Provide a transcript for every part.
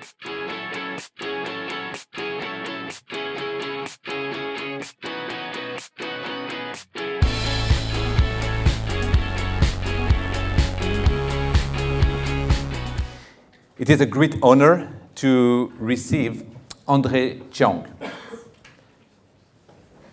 It is a great honor to receive André Cheong.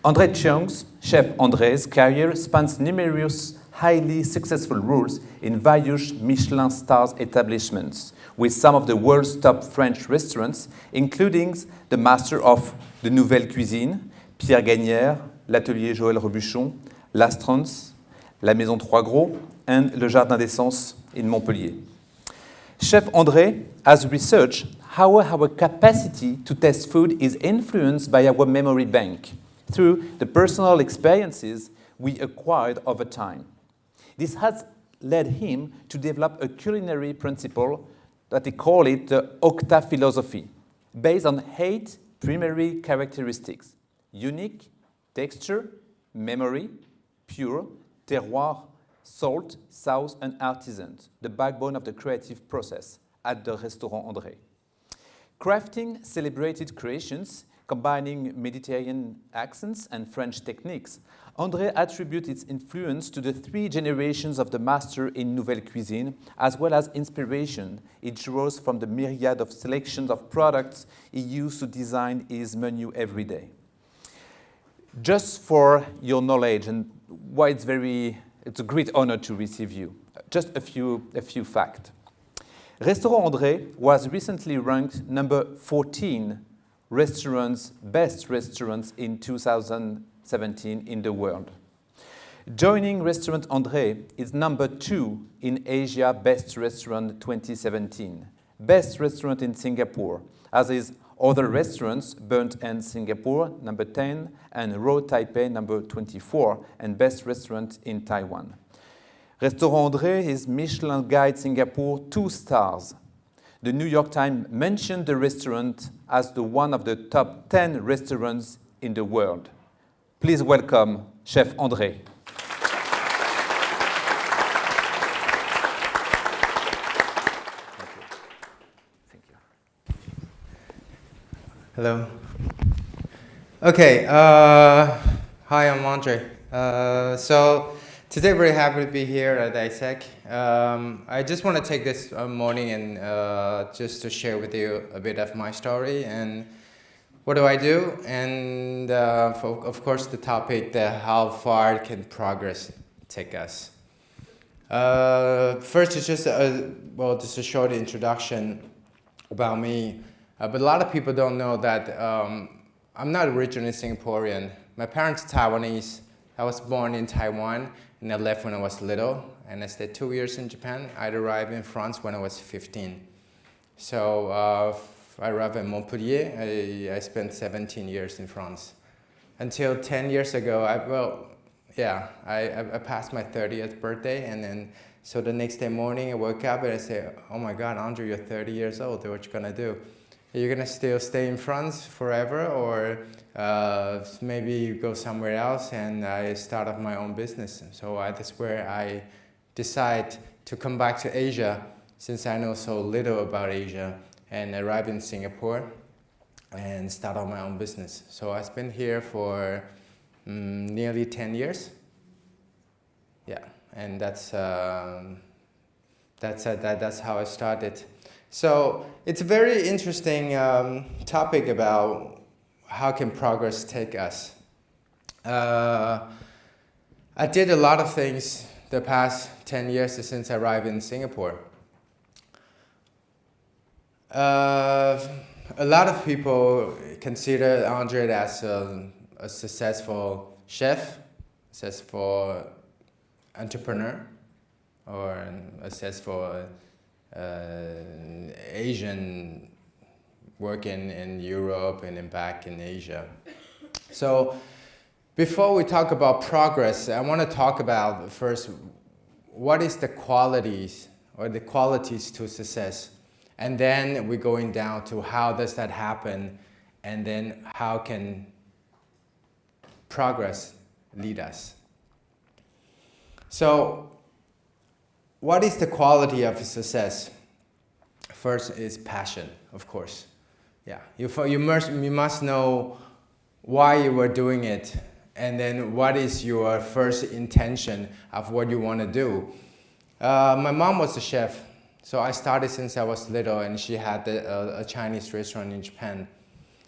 André Cheong's, Chef André's career spans numerous highly successful roles in various Michelin stars establishments with some of the world's top French restaurants, including the master of the Nouvelle Cuisine, Pierre Gagnère, l'Atelier Joël Robuchon, l'Astrance, la Maison Trois Gros, and Le Jardin des Sens in Montpellier. Chef André has researched how our capacity to taste food is influenced by our memory bank through the personal experiences we acquired over time. This has led him to develop a culinary principle that he called it the Octa philosophy, based on 8 primary characteristics: unique, texture, memory, pure, terroir, salt, sauce, and artisans, the backbone of the creative process at the Restaurant André. Crafting celebrated creations, combining Mediterranean accents and French techniques, André attributes its influence to the 3 generations of the master in Nouvelle Cuisine, as well as inspiration it draws from the myriad of selections of products he used to design his menu every day. Just for your knowledge and why it's a great honor to receive you, just a few facts. Restaurant André was recently ranked number 14 best restaurants in 2017 in the world. Joining Restaurant André is number 2 in Asia Best Restaurant 2017, best restaurant in Singapore, as is other restaurants, Burnt End Singapore, number 10, and Raw Taipei, number 24, and best restaurant in Taiwan. Restaurant André is Michelin Guide Singapore 2 stars. The New York Times mentioned the restaurant as one of the top 10 restaurants in the world. Please welcome Chef André. Thank you. Hello. Okay. Hi, I'm Andre. So today, very happy to be here at ISEC. I just want to take this morning and just to share with you a bit of my story and what do I do, and of course the topic that how far can progress take us. First, it's just just a short introduction about me. But a lot of people don't know that I'm not originally Singaporean. My parents are Taiwanese. I was born in Taiwan and I left when I was little. And I stayed 2 years in Japan. I arrived in France when I was 15. So I arrived in Montpellier. I spent 17 years in France. Until 10 years ago, I passed my 30th birthday. And then, so the next day morning I woke up and I said, oh my God, Andre, you're 30 years old. What you gonna do? You're gonna still stay in France forever, or maybe you go somewhere else? And I started my own business. So that's where I decided to come back to Asia, since I know so little about Asia, and arrived in Singapore and started my own business. So I've been here for nearly 10 years. Yeah, and that's how I started. So it's a very interesting topic about how can progress take us. I did a lot of things the past 10 years since I arrived in Singapore. A lot of people consider Andre as a successful chef, successful entrepreneur, or a successful Asian working in Europe and then back in Asia. So before we talk about progress, I want to talk about first what is the qualities or the qualities to success, and then we're going down to how does that happen, and then how can progress lead us. So what is the quality of success? First is passion, of course. Yeah, you must know why you were doing it, and then what is your first intention of what you want to do. My mom was a chef, so I started since I was little, and she had a Chinese restaurant in Japan.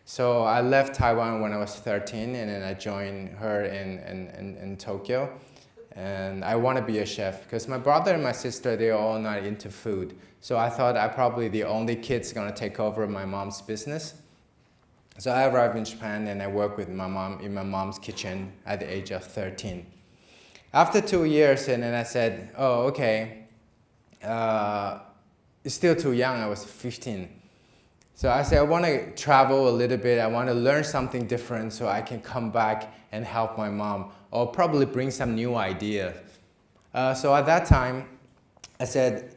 So I left Taiwan when I was 13, and then I joined her in Tokyo. And I want to be a chef because my brother and my sister, they're all not into food. So I thought I'm probably the only kid's going to take over my mom's business. So I arrived in Japan and I worked with my mom in my mom's kitchen at the age of 13. After 2 years, and then I said, oh, okay, it's still too young. I was 15. So I said, I want to travel a little bit. I want to learn something different so I can come back and help my mom, or probably bring some new idea. So at that time, I said,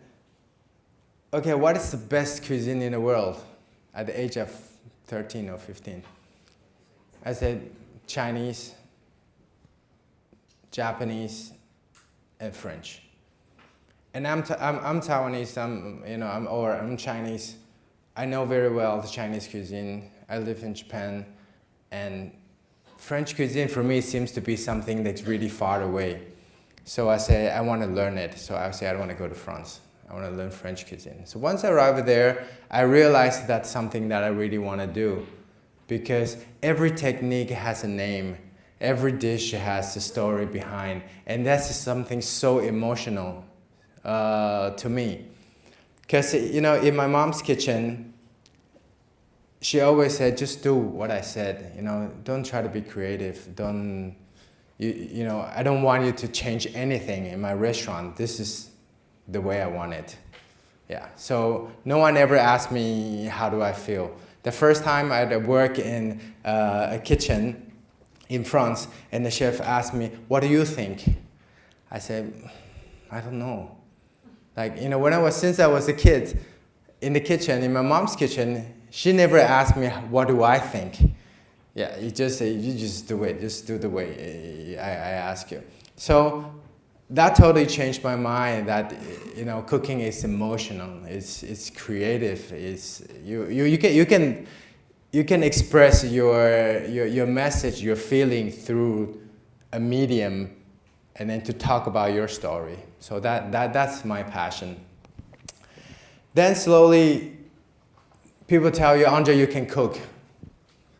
okay, what is the best cuisine in the world at the age of 13 or 15? I said, Chinese, Japanese, and French. And I'm Taiwanese, I'm Chinese. I know very well the Chinese cuisine. I live in Japan, and French cuisine for me seems to be something that's really far away. So I say, I want to learn it. So I say, I want to go to France. I want to learn French cuisine. So once I arrived there, I realized that's something that I really want to do, because every technique has a name. Every dish has a story behind. And that's something so emotional to me. Because, in my mom's kitchen, she always said, just do what I said. Don't try to be creative. I don't want you to change anything in my restaurant. This is the way I want it. Yeah. So no one ever asked me how do I feel. The first time I had to work in a kitchen in France, and the chef asked me, what do you think? I said, I don't know. Since I was a kid in the kitchen, in my mom's kitchen, she never asked me, what do I think? Yeah, you just say, you just do it. Just do the way I ask you. So that totally changed my mind that, cooking is emotional. It's creative. You can express your message, your feeling through a medium, and then to talk about your story. So that's my passion. Then slowly, people tell you, Andre, you can cook.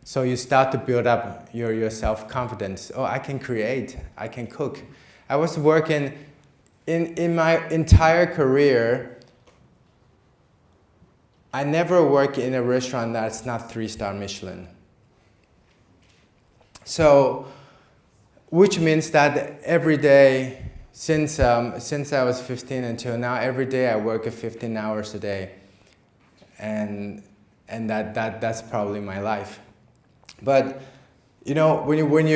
So you start to build up your self-confidence. Oh, I can create, I can cook. I was working in my entire career, I never worked in a restaurant that's not 3-star Michelin. So, which means that every day, since I was 15 until now, every day I work 15 hours a day. And that's probably my life. But, when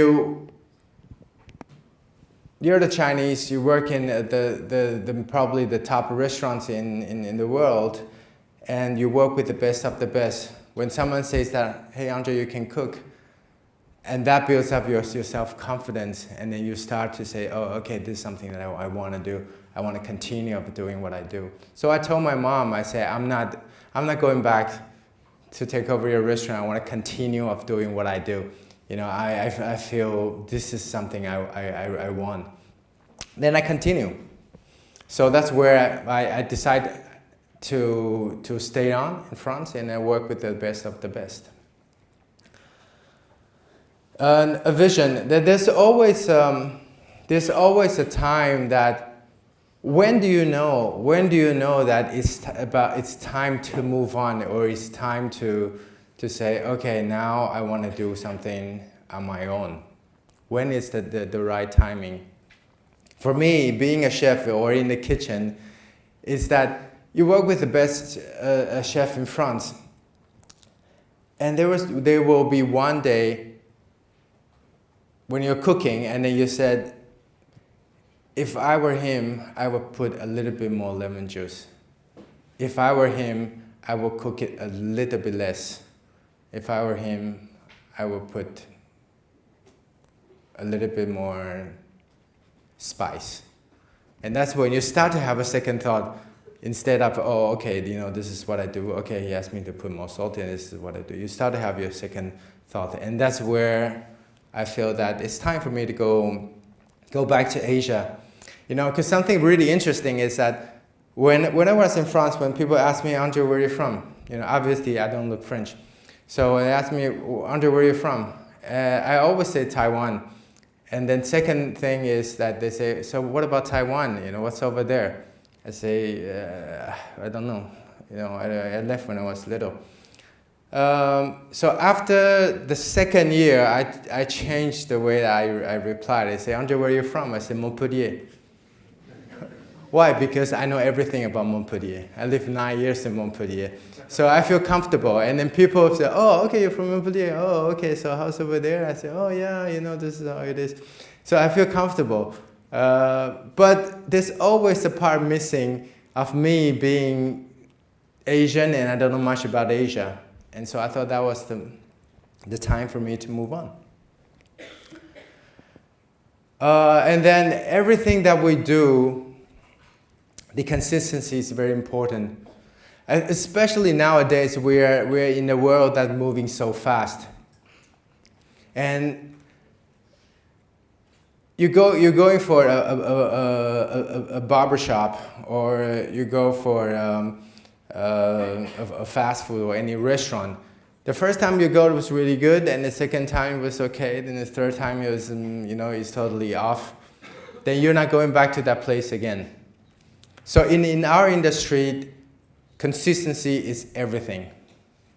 you're the Chinese, you work in the probably the top restaurants in the world, and you work with the best of the best. When someone says that, hey, Andre, you can cook, and that builds up your self-confidence, and then you start to say, oh, okay, this is something that I want to do. I want to continue doing what I do. So I told my mom, I said, I'm not going back to take over your restaurant. I want to continue doing what I do. I feel this is something I want. Then I continue. So that's where I decided to stay on in France, and I work with the best of the best. A vision. There's always a time that when do you know that it's time to move on, or it's time to say, okay, now I want to do something on my own. When is the right timing? For me, being a chef or in the kitchen, is that you work with the best chef in France, and there will be one day when you're cooking, and then you said, if I were him, I would put a little bit more lemon juice. If I were him, I would cook it a little bit less. If I were him, I would put a little bit more spice. And that's when you start to have a second thought, Instead of, oh, okay, this is what I do. Okay, he asked me to put more salt in, this is what I do. You start to have your second thought. And that's where I feel that it's time for me to go back to Asia. Because something really interesting is that when I was in France, when people ask me, Andre, where are you from? Obviously I don't look French. So they ask me, Andre, where are you from? I always say Taiwan. And then second thing is that they say, so what about Taiwan? What's over there? I say, I don't know. I left when I was little. So after the second year, I changed the way that I replied. I say, Andre, where are you from? I say, Montpellier. Why? Because I know everything about Montpellier. I lived 9 years in Montpellier. So I feel comfortable. And then people say, oh, okay, you're from Montpellier. Oh, okay, so how's over there? I say, oh, yeah, this is how it is. So I feel comfortable. But there's always a part missing of me being Asian, and I don't know much about Asia. And so I thought that was the time for me to move on. And then everything that we do, the consistency is very important. Especially nowadays, we're in a world that's moving so fast. And you're going for a barbershop, or you go for a fast food or any restaurant. The first time you go, it was really good, and the second time it was okay. Then the third time it was, it's totally off. Then you're not going back to that place again. So in our industry, consistency is everything.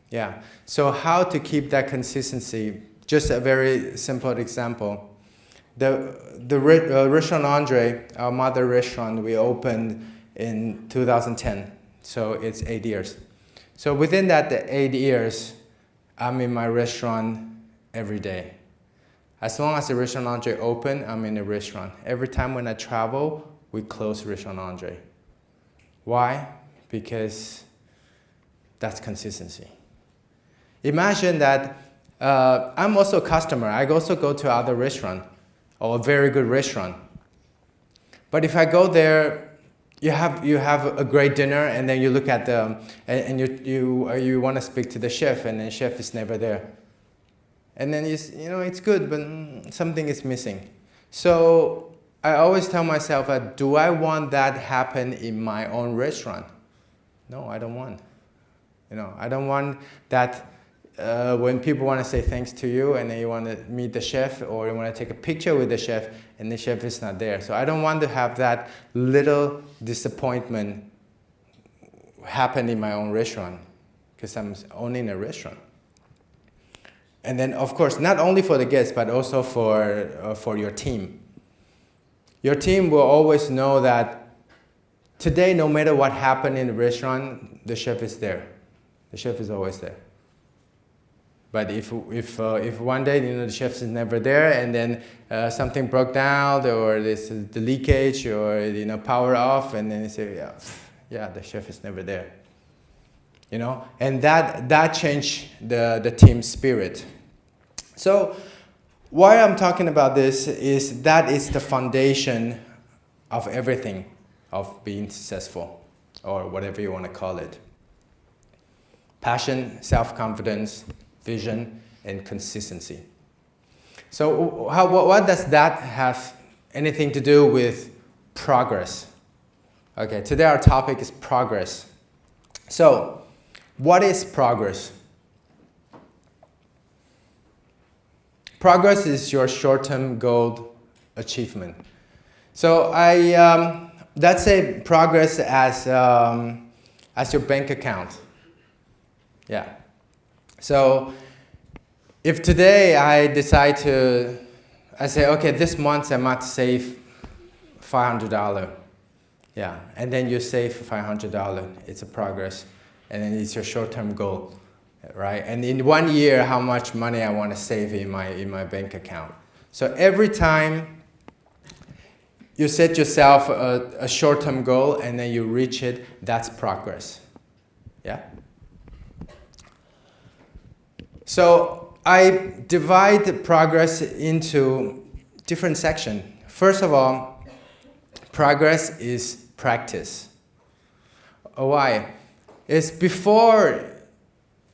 Yeah. So how to keep that consistency? Just a very simple example. The Restaurant Andre, our mother restaurant, we opened in 2010. So it's 8 years. So within that 8 years, I'm in my restaurant every day. As long as the Restaurant Andre open, I'm in the restaurant. Every time when I travel, we close Restaurant Andre. Why? Because that's consistency. Imagine that I'm also a customer. I also go to other restaurant, or a very good restaurant. But if I go there, you have a great dinner, and then you look at and you want to speak to the chef, and the chef is never there. And then it's good, but something is missing. So I always tell myself, do I want that happen in my own restaurant? No, I don't want. I don't want that when people want to say thanks to you, and then you want to meet the chef, or you want to take a picture with the chef, and the chef is not there. So I don't want to have that little disappointment happen in my own restaurant, because I'm owning a restaurant. And then, of course, not only for the guests, but also for your team. Your team will always know that today, no matter what happened in the restaurant, the chef is there. The chef is always there. But if one day the chef is never there, and then something broke down, or there's the leakage, or power off, and then they say, yeah, the chef is never there. And that changed the team spirit. So why I'm talking about this is that is the foundation of everything, of being successful, or whatever you want to call it. Passion, self-confidence, vision, and consistency. So what does that have anything to do with progress? Okay, today our topic is progress. So, what is progress? Progress is your short-term goal achievement. So let's say progress as your bank account. Yeah. So if today I say, okay, this month I might save $500. Yeah, and then you save $500. It's a progress, and then it's your short-term goal, right? And in 1 year, how much money I want to save in my bank account. So every time you set yourself a short-term goal and then you reach it, that's progress. Yeah. So I divide progress into different sections. First of all, progress is practice. Why? It's before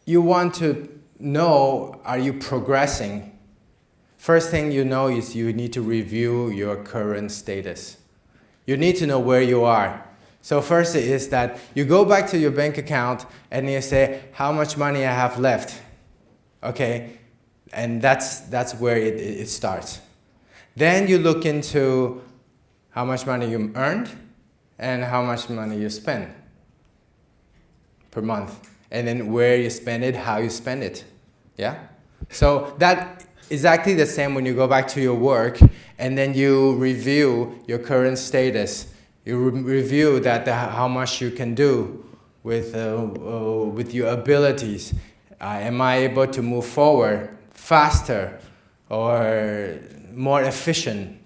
you want to know, are you progressing? First thing you know is you need to review your current status. You need to know where you are. So first is that you go back to your bank account and you say, how much money I have left? Okay, and that's where it starts. Then you look into how much money you earned and how much money you spend per month. And then where you spend it, how you spend it. Yeah? So that exactly the same when you go back to your work and then you review your current status. You review that how much you can do with your abilities. Am I able to move forward faster or more efficient?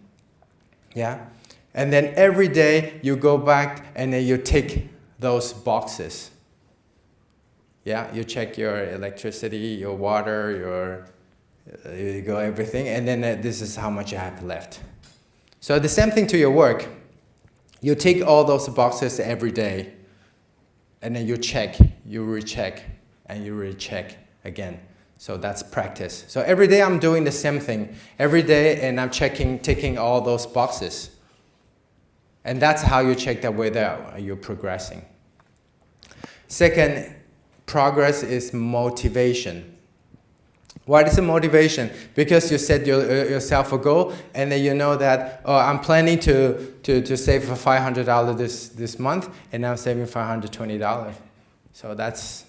Yeah? And then every day you go back and then you tick those boxes. Yeah, you check your electricity, your water, you go everything, and then this is how much you have left. So the same thing to your work. You tick all those boxes every day, and then you check, you recheck, and you recheck again. So that's practice. So every day I'm doing the same thing. Every day, and I'm ticking all those boxes. And that's how you check that whether you're progressing. Second, progress is motivation. What is a motivation? Because you set yourself a goal, and then you know that, oh, I'm planning to save for $500 this month, and I'm saving $520. So that's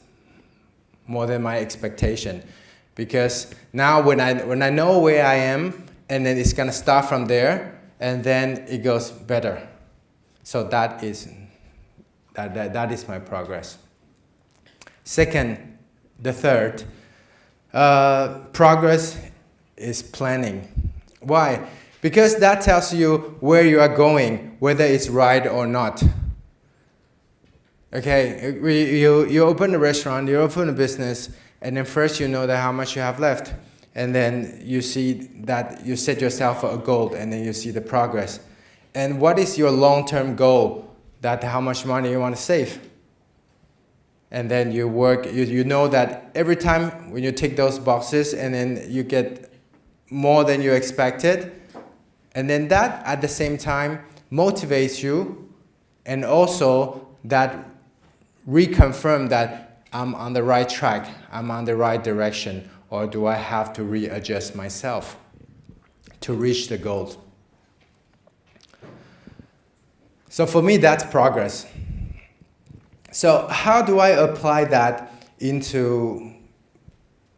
more than my expectation. Because now when I know where I am, and then it's gonna start from there, and then it goes better. So that is my progress. Second, the third, progress is planning. Why? Because that tells you where you are going, whether it's right or not. Okay, you open a restaurant, you open a business, and then first you know that how much you have left. And then you see that you set yourself a goal, and then you see the progress. And what is your long-term goal? That how much money you want to save. And then you work, you know that every time when you tick those boxes and then you get more than you expected, and then that at the same time motivates you, and also that reconfirm that I'm on the right track, I'm on the right direction, or do I have to readjust myself to reach the goal? So for me, that's progress. So how do I apply that into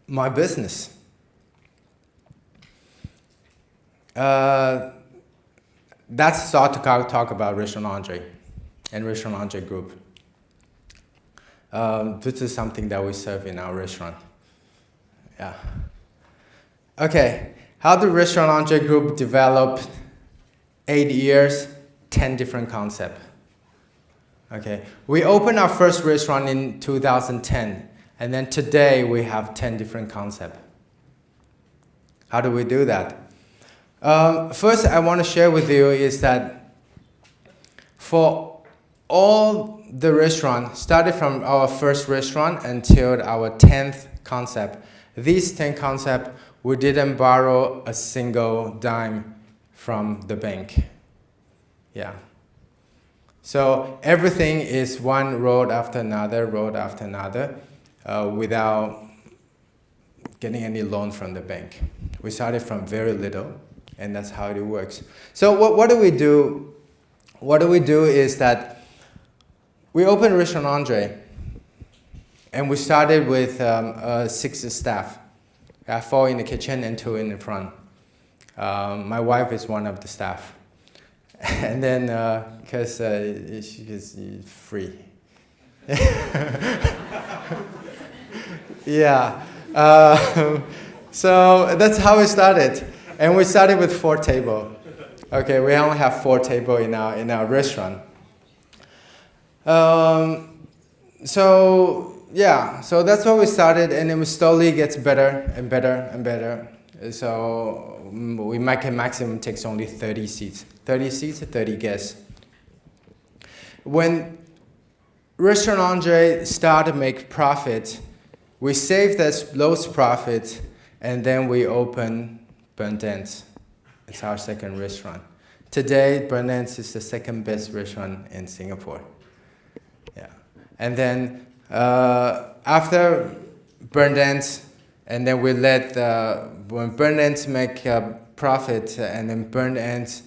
my business? That's start to talk about Restaurant Andre and Restaurant Andre Group. This is something that we serve in our restaurant. Yeah. Okay, how the Restaurant Andre Group developed 8 years, 10 different concepts. Okay, we opened our first restaurant in 2010, and then today we have 10 different concepts. How do we do that? First, I want to share with you is that for all the restaurants, started from our first restaurant until our 10th concept, these 10 concepts, we didn't borrow a single dime from the bank. Yeah. So everything is one road after another, without getting any loan from the bank. We started from very little, and that's how it works. So what do we do? What do we do is that we opened Restaurant Andre, and we started with 6 staff. 4 in the kitchen and 2 in the front. My wife is one of the staff. And then, because she's free. Yeah. So that's how we started. And we started with 4 tables. Okay, we only have 4 tables in our restaurant. So yeah, so that's where we started, and then we slowly gets better and better and better. So we maximum takes only 30 seats. 30 seats, 30 guests. When Restaurant Andre started to make profit. We saved those profits, and then we opened Bundance. It's our second restaurant. Today, Bundance is the second best restaurant in Singapore. Yeah. And then after Bundance, and then we let when Bundance make a profit, and then Bundance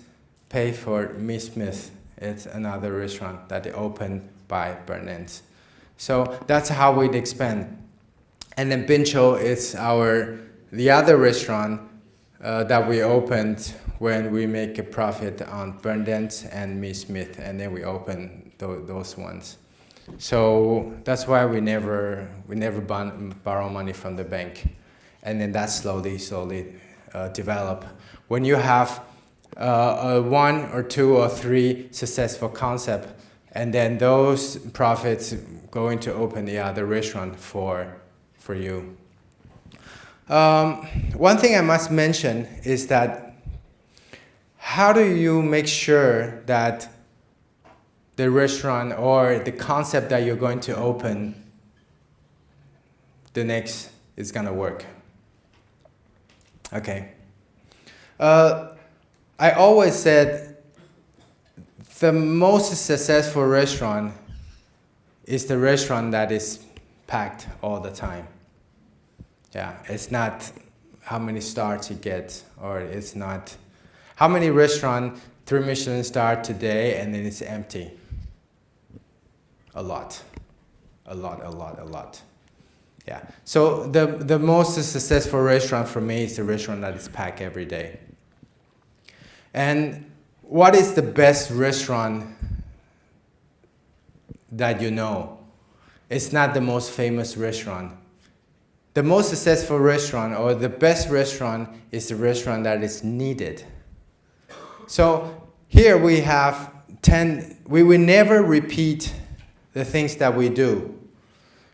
pay for Miss Smith. It's another restaurant that they opened by Bundance. So that's how we'd expand. And then Bincho is the other restaurant that we opened when we make a profit on Bundance and Miss Smith, and then we open those ones. So that's why we never borrow money from the bank, and then that slowly develop. When you have one or two or three successful concepts, and then those profits going to open the other restaurant for you. One thing I must mention is that how do you make sure that the restaurant or the concept that you're going to open the next is going to work? Okay. I always said the most successful restaurant is the restaurant that is packed all the time. Yeah, it's not how many stars you get, or it's not how many restaurants 3 Michelin star today and then it's empty. A lot. Yeah. So the most successful restaurant for me is the restaurant that is packed every day. And what is the best restaurant that you know? It's not the most famous restaurant. The most successful restaurant or the best restaurant is the restaurant that is needed. So here we have 10, we will never repeat the things that we do.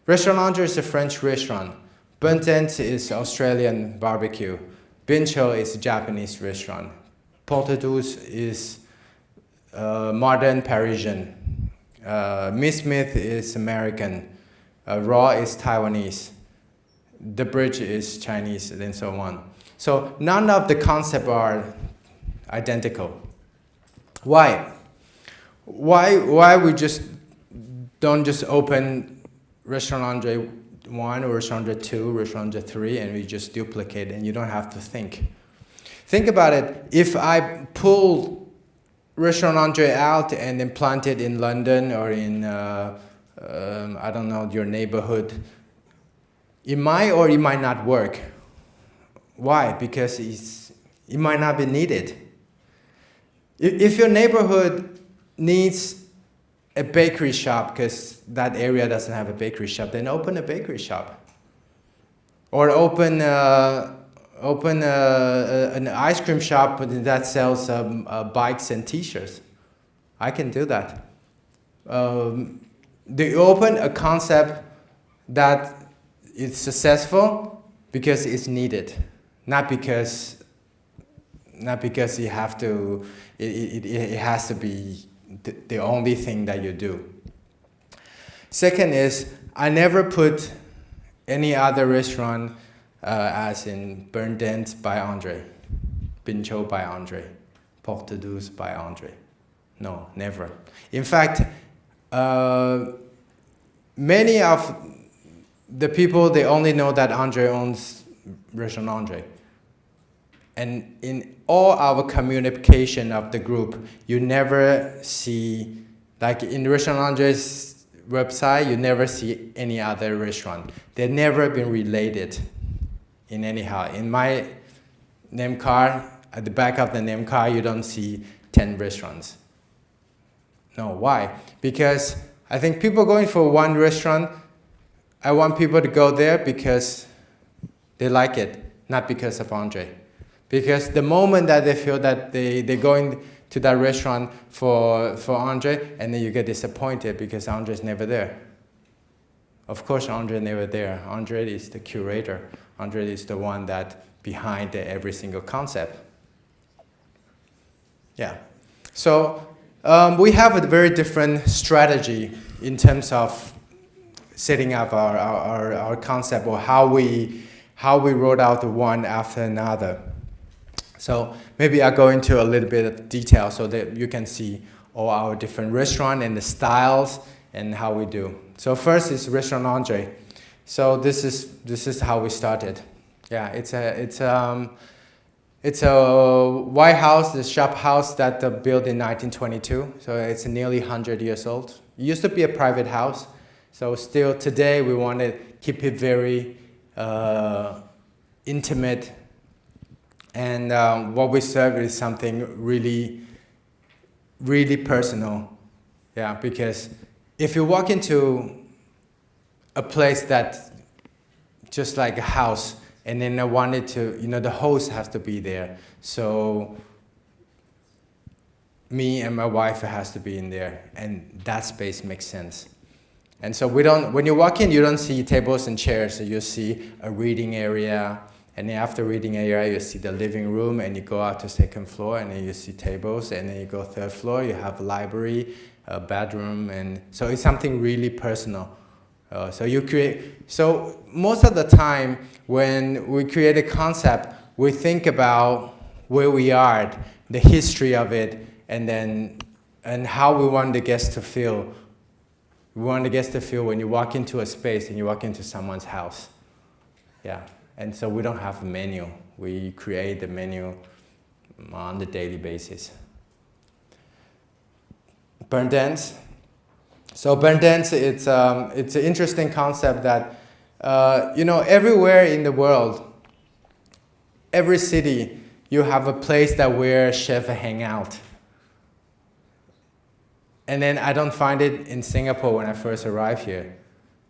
Restaurant Andre is a French restaurant. Bundance is Australian barbecue. Bincho is a Japanese restaurant. Porte Douce is modern Parisian. Miss Smith is American. Raw is Taiwanese. The Bridge is Chinese, and so on. So none of the concepts are identical. Why? Why we just don't just open Restaurant Andre 1 or Restaurant Andre 2, Restaurant Andre 3, and we just duplicate, and you don't have to think. Think about it. If I pull Restaurant Andre out and then plant it in London or in, I don't know, your neighborhood, it might or it might not work. Why? Because it might not be needed. If your neighborhood needs a bakery shop because that area doesn't have a bakery shop, then open a bakery shop. Or open an ice cream shop that sells bikes and t-shirts. I can do that. They open a concept that is successful because it's needed, not because you have to. It has to be the only thing that you do. Second is I never put any other restaurant as in Bundance by Andre, Bincho by Andre, Porte Douce by Andre. No, never. In fact, many of the people, they only know that Andre owns Restaurant Andre. And in all our communication of the group, you never see, like in Restaurant Andre's website, you never see any other restaurant. They've never been related in anyhow. In my name card, at the back of the name card, you don't see 10 restaurants. No, why? Because I think people going for one restaurant, I want people to go there because they like it, not because of Andre. Because the moment that they feel that they're going to that restaurant for Andre, and then you get disappointed because Andre's never there. Of course, Andre never there. Andre is the curator. Andre is the one that behind every single concept. Yeah. So we have a very different strategy in terms of setting up our concept, or how we rolled out the one after another. So maybe I'll go into a little bit of detail so that you can see all our different restaurants and the styles and how we do. So first is Restaurant Andre. So this is how we started. Yeah, it's a White House, the shop house that built in 1922. So it's nearly 100 years old. It used to be a private house. So still today we want to keep it very intimate. And what we serve is something really, really personal. Yeah, because if you walk into a place that's just like a house, and then I wanted to, the host has to be there. So me and my wife has to be in there, and that space makes sense. And so when you walk in, you don't see tables and chairs. So you see a reading area, and then after reading area, you see the living room, and you go out to second floor, and then you see tables, and then you go third floor, you have a library, a bedroom, and so it's something really personal. So most of the time when we create a concept, we think about where we are, the history of it, and how we want the guests to feel. We want the guests to feel when you walk into a space and you walk into someone's house. Yeah, and so we don't have a menu. We create the menu on the daily basis. Burn dance. So burn dance, it's an interesting concept that, everywhere in the world, every city, you have a place that where chefs hang out. And then I don't find it in Singapore when I first arrived here.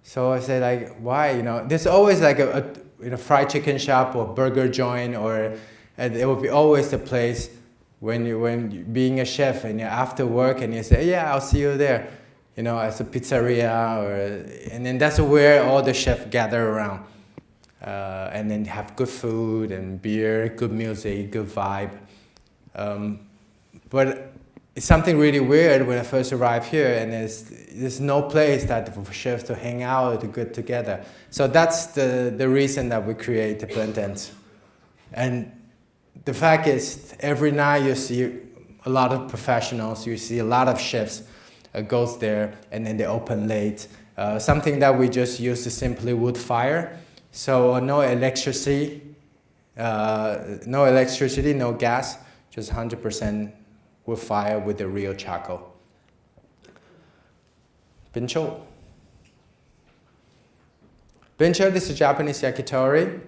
So I said, like, why? There's always like a fried chicken shop or burger joint, or it will be always a place when you being a chef and you're after work and you say, yeah, I'll see you there. As a pizzeria, and then that's where all the chefs gather around. And then have good food and beer, good music, good vibe. But it's something really weird when I first arrived here, and there's no place that for chefs to hang out to get together. So that's the reason that we create the burn dance. And the fact is, every night you see a lot of professionals, you see a lot of chefs goes there, and then they open late. Something that we just use is simply wood fire. So no electricity, no gas, just 100% wood fire with the real charcoal. Bincho. Bincho, this is Japanese yakitori.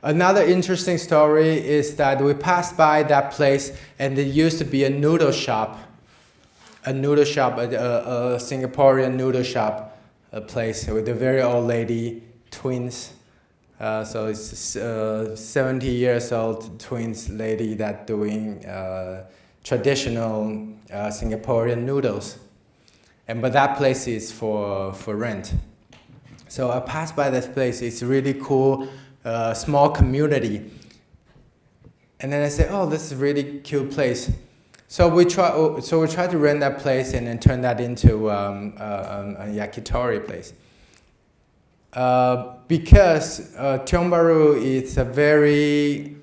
Another interesting story is that we passed by that place, and there used to be a noodle shop. A Singaporean noodle shop, a place with a very old lady, twins. So it's 70 years old twins lady that doing traditional Singaporean noodles. But that place is for rent. So I passed by this place. It's really cool, small community. And then I said, oh, this is a really cute place. So we try to rent that place and then turn that into a yakitori place. Because Tiong Bahru is a very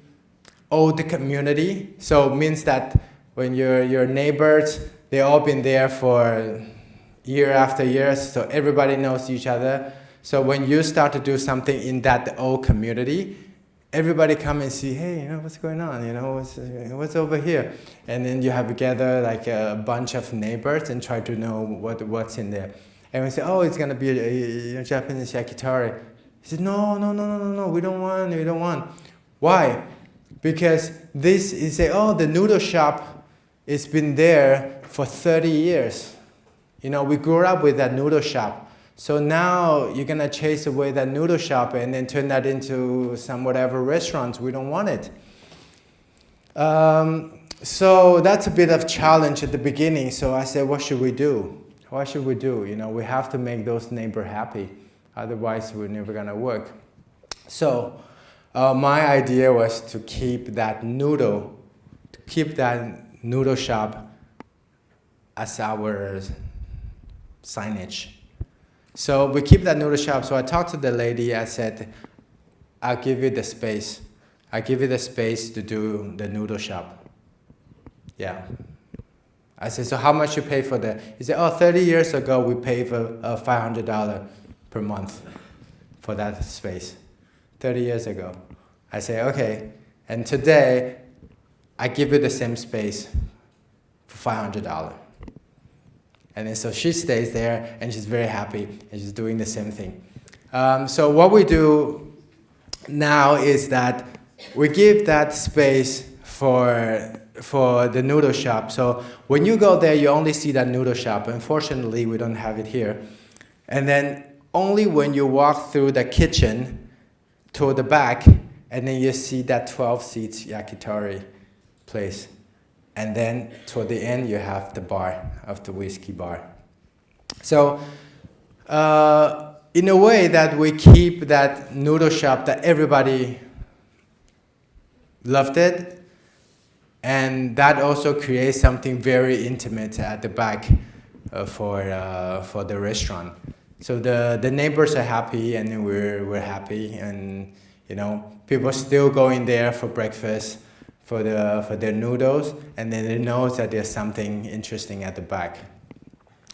old community, so it means that when your neighbors, they all been there for year after year, so everybody knows each other. So when you start to do something in that old community, everybody come and see, hey, what's going on? What's over here? And then you have together like a bunch of neighbors and try to know what's in there. And we say, oh, it's gonna be a Japanese yakitori. He said, no, we don't want. Why? Because this is the noodle shop, it's been there for 30 years. We grew up with that noodle shop. So now you're gonna chase away that noodle shop and then turn that into some whatever restaurants. We don't want it. So that's a bit of challenge at the beginning. So I said, what should we do? What should we do? We have to make those neighbors happy. Otherwise, we're never gonna work. So my idea was to keep that noodle shop as our signage. So we keep that noodle shop. So I talked to the lady. I said, I'll give you the space. I'll give you the space to do the noodle shop. Yeah. I said, so how much you pay for that? He said, oh, 30 years ago, we paid for $500 per month for that space. 30 years ago. I say, okay. And today, I give you the same space for $500. And then so she stays there, and she's very happy, and she's doing the same thing. So what we do now is that we give that space for the noodle shop. So when you go there, you only see that noodle shop. Unfortunately, we don't have it here. And then only when you walk through the kitchen toward the back, and then you see that 12 seats yakitori place. And then toward the end, you have the bar of the whiskey bar. So in a way that we keep that noodle shop that everybody loved it, and that also creates something very intimate at the back for the restaurant. So the neighbors are happy, and we're happy, and people still going there for breakfast, for their noodles, and then they know that there's something interesting at the back.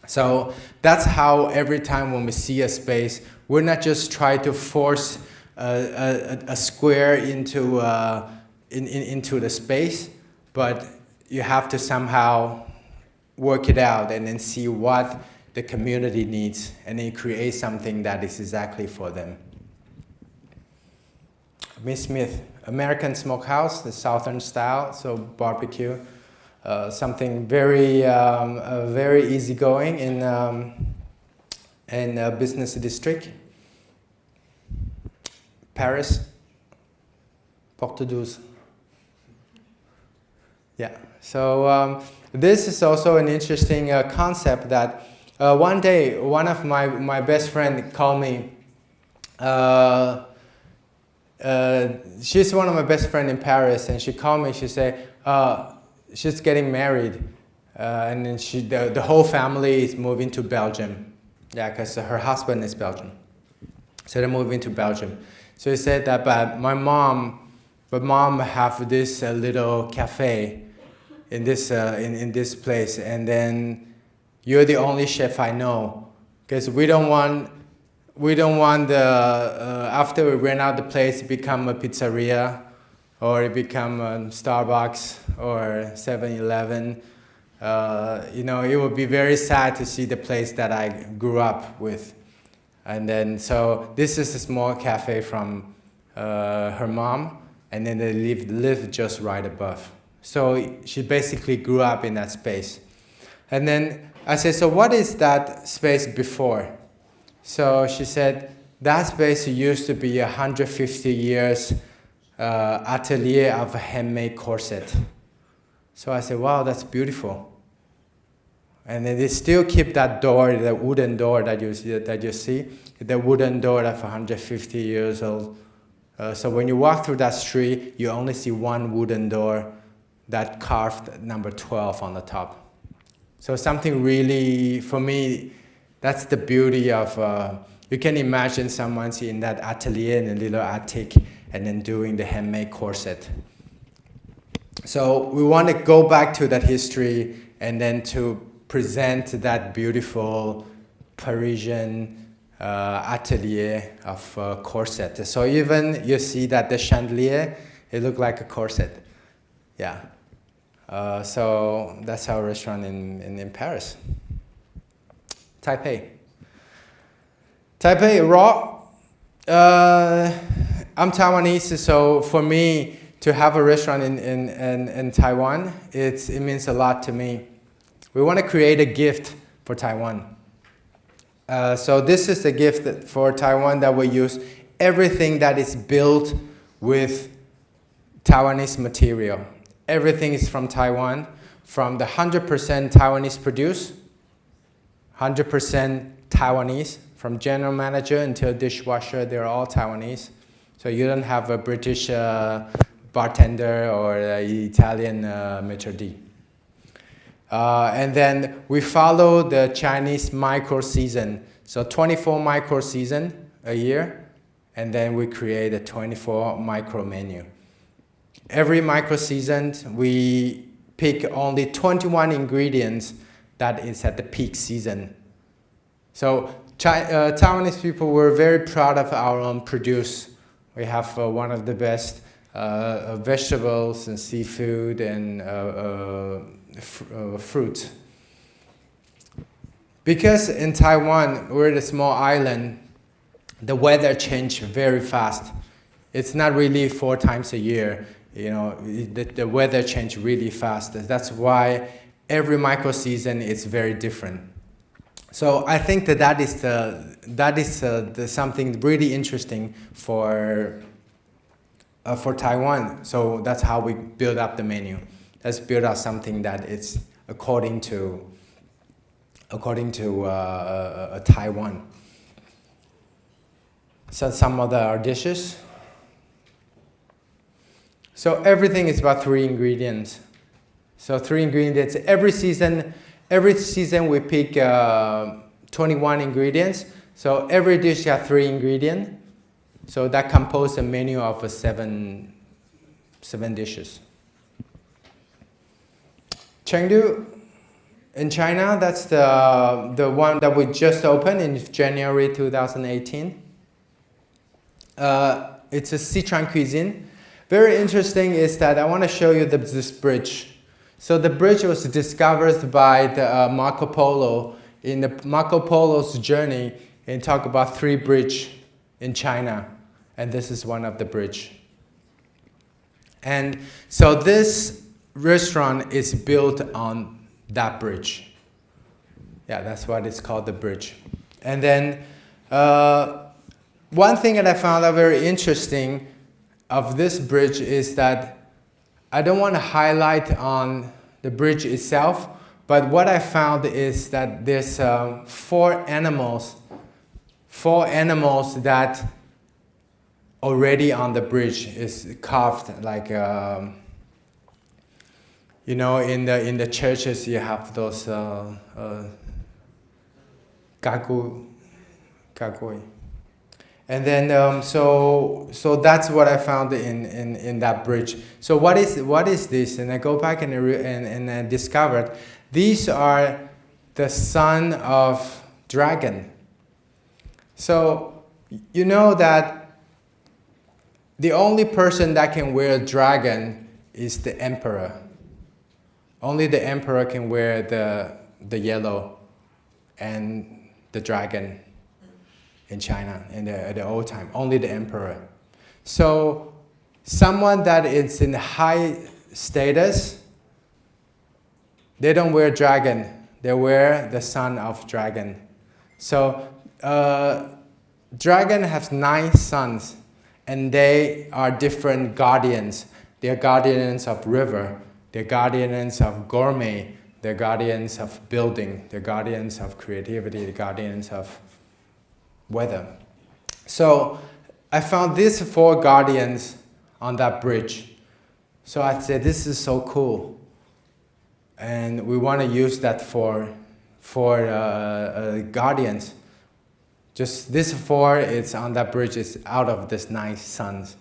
So that's how every time when we see a space, we're not just trying to force a square into the space, but you have to somehow work it out and then see what the community needs, and then create something that is exactly for them. Miss Smith, American Smokehouse, the Southern style, so barbecue, something very very easygoing in a business district. Paris, Porte 12. Yeah, so this is also an interesting concept that one day one of my best friend called me. She's one of my best friend in Paris, and she called me. She said she's getting married, and then the whole family is moving to Belgium. Yeah, because her husband is Belgian, so they're moving to Belgium. So he said that, but my mom have this little cafe in this in this place, and then you're the only chef I know, because we don't want the after we rent out the place, it become a pizzeria, or it become a Starbucks or 7-Eleven. It would be very sad to see the place that I grew up with. And then so this is a small cafe from her mom, and then they live just right above. So she basically grew up in that space. And then I said, so what is that space before? So she said, that space used to be 150 years atelier of a handmade corset. So I said, wow, that's beautiful. And then they still keep that door, the wooden door that you see, the wooden door of 150 years old. So when you walk through that street, you only see one wooden door that carved number 12 on the top. So something really, for me, that's the beauty of, you can imagine someone's in that atelier in a little attic and then doing the handmade corset. So we want to go back to that history and then to present that beautiful Parisian atelier of corset. So even you see that the chandelier, it looked like a corset. Yeah. So that's our restaurant in Paris. Taipei, raw. I'm Taiwanese, so for me to have a restaurant in Taiwan, it means a lot to me. We want to create a gift for Taiwan. So this is the gift for Taiwan that we use everything that is built with Taiwanese material. Everything is from Taiwan, from the 100% Taiwanese produce, 100% Taiwanese, from general manager until dishwasher, they're all Taiwanese. So you don't have a British bartender or Italian maitre d'. And then we follow the Chinese micro season. So 24 micro season a year, and then we create a 24 micro menu. Every micro season, we pick only 21 ingredients that is at the peak season. So Taiwanese people were very proud of our own produce. We have one of the best vegetables and seafood and fruit. Because in Taiwan, we're a small island, the weather changes very fast. It's not really 4 times a year. You know, the weather changes really fast. That's why every micro season is very different. So I think that is something really interesting for Taiwan. So that's how we build up the menu. Let's build up something that is according to Taiwan. So some of our dishes. So everything is about 3 ingredients. So 3 ingredients. Every season we pick 21 ingredients. So every dish has 3 ingredients. So that composes a menu of 7 dishes. Chengdu in China, that's the one that we just opened in January 2018. It's a Sichuan cuisine. Very interesting is that I want to show you this bridge. So the bridge was discovered by the Marco Polo. In the Marco Polo's journey, and talk about 3 bridges in China, and this is one of the bridge. And so this restaurant is built on that bridge. Yeah, that's what it's called, the bridge. And then one thing that I found out very interesting of this bridge is that I don't want to highlight on the bridge itself, but what I found is that there's 4 animals that already on the bridge is carved, like you know, in the churches you have those gagui. And then so that's what I found in that bridge. So what is this? And I go back and I discovered these are the son of dragon. So you know that the only person that can wear a dragon is the emperor. Only the emperor can wear the yellow and the dragon in China in the old time. Only the emperor. So someone that is in high status, they don't wear dragon. They wear the son of dragon. So dragon has 9 sons, and they are different guardians. They are guardians of river. They're guardians of gourmet. They're guardians of building. They're guardians of creativity. They're guardians of weather. So I found these 4 guardians on that bridge. So I said, this is so cool. And we want to use that for guardians. Just this 4 is on that bridge is out of this 9 sons.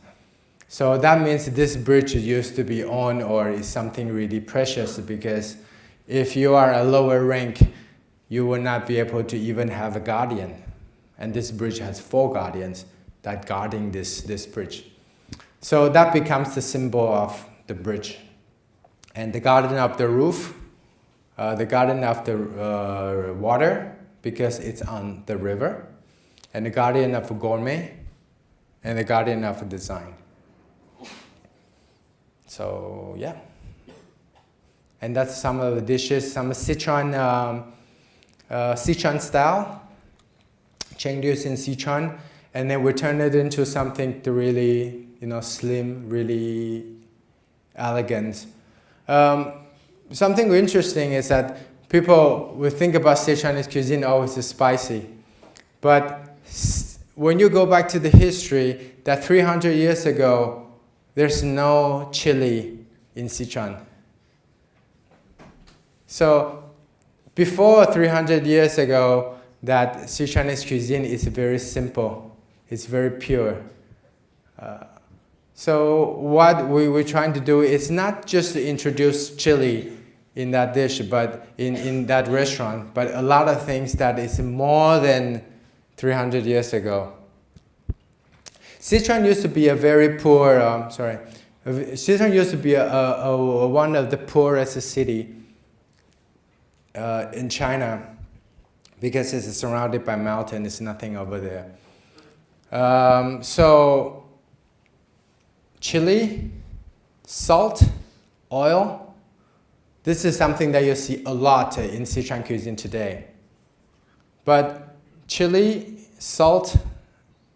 So that means this bridge used to be owned or is something really precious, because if you are a lower rank, you will not be able to even have a guardian. And this bridge has 4 guardians that guarding this bridge. So that becomes the symbol of the bridge. And the guardian of the roof, the guardian of the water, because it's on the river, and the guardian of gourmet, and the guardian of design. So yeah. And that's some of the dishes, some Sichuan style. Chengdu's in Sichuan, and then we turn it into something to really, slim, really elegant. Something interesting is that people will think about Sichuanese cuisine always is spicy, but when you go back to the history, that 300 years ago, there's no chili in Sichuan. So before 300 years ago, that Sichuanese cuisine is very simple. It's very pure. So what we're trying to do is not just to introduce chili in that dish, but in that restaurant, but a lot of things that is more than 300 years ago. Sichuan used to be a very poor, Sichuan used to be one of the poorest city in China because it's surrounded by mountains, there's nothing over there. So chili, salt, oil, this is something that you see a lot in Sichuan cuisine today. But chili, salt,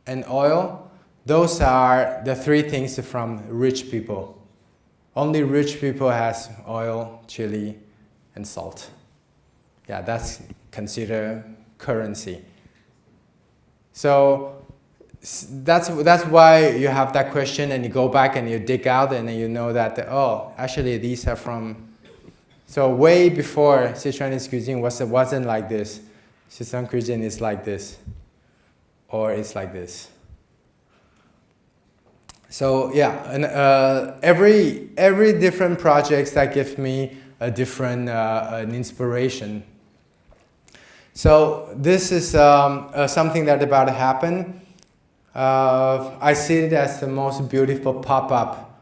and oil, those are the three things from rich people. Only rich people has oil, chili, and salt. Yeah, that's considered currency. So that's why you have that question and you go back and you dig out and then you know that, oh, actually these are from... So way before Sichuanese cuisine wasn't like this. Sichuan cuisine is like this, or it's like this. So yeah, and every different projects that give me a different an inspiration. So this is something that about to happen. I see it as the most beautiful pop-up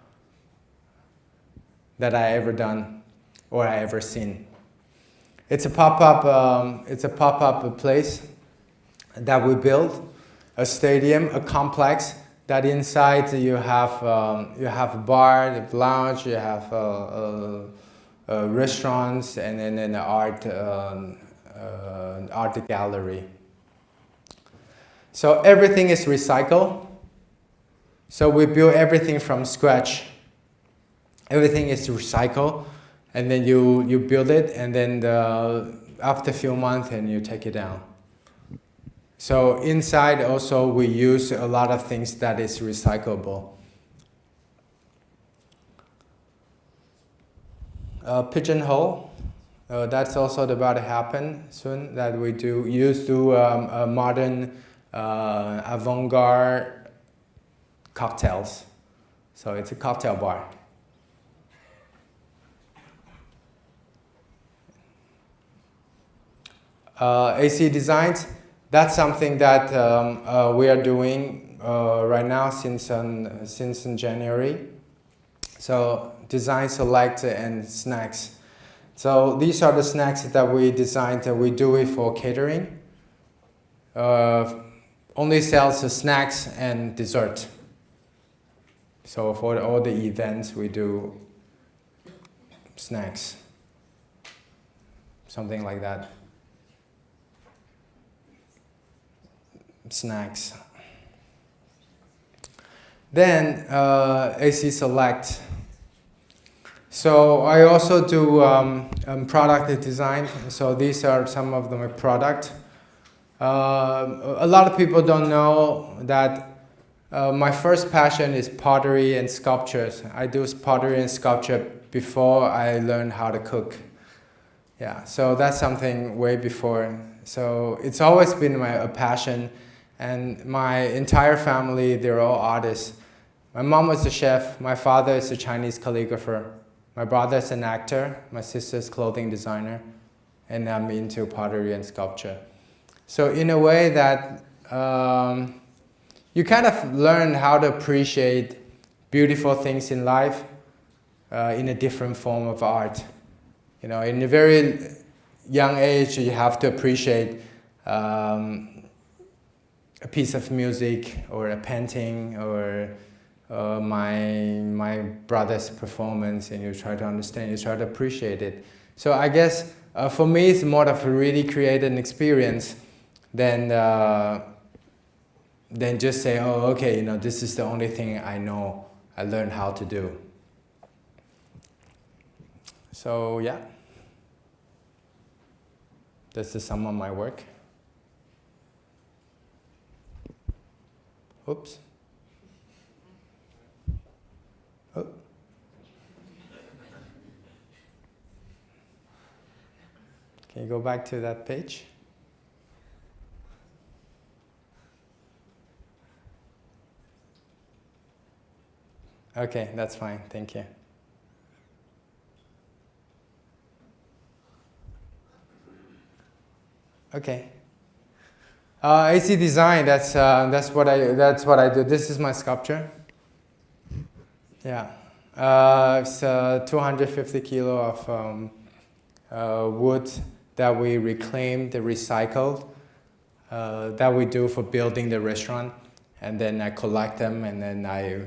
that I ever done or I ever seen. It's a pop-up. It's a pop-up place that we built, a stadium, a complex. That inside you have a bar, a lounge, you have restaurants, and then an art gallery. So everything is recycled. So we build everything from scratch. Everything is recycled, and then you build it, and then after a few months, and you take it down. So inside also we use a lot of things that is recyclable. Pigeonhole, that's also about to happen soon. That we use a modern avant-garde cocktails. So it's a cocktail bar. AC Designs. That's something that we are doing right now since in January. So design, select, and snacks. So these are the snacks that we designed. We do it for catering. Only sells the snacks and dessert. So for all the events, we do snacks. Something like that. Snacks. Then AC Select. So I also do product design. So these are some of my product. A lot of people don't know that my first passion is pottery and sculptures. I do pottery and sculpture before I learned how to cook. Yeah, so that's something way before. So it's always been a passion. And my entire family, they're all artists. My mom was a chef, my father is a Chinese calligrapher, my brother is an actor, my sister's clothing designer, and I'm into pottery and sculpture. So in a way that you kind of learn how to appreciate beautiful things in life in a different form of art. You know, in a very young age, you have to appreciate a piece of music or a painting or my brother's performance, and you try to understand, you try to appreciate it. So I guess for me it's more of a really create an experience than just say, oh, okay, you know, this is the only thing I know, I learned how to do. So yeah, this is some of my work. Oops. Oh. Can you go back to that page? Okay, that's fine. Thank you. Okay. AC design. That's what I do. This is my sculpture. Yeah. It's 250 kilo of wood that we reclaimed, recycled, that we do for building the restaurant, and then I collect them, and then I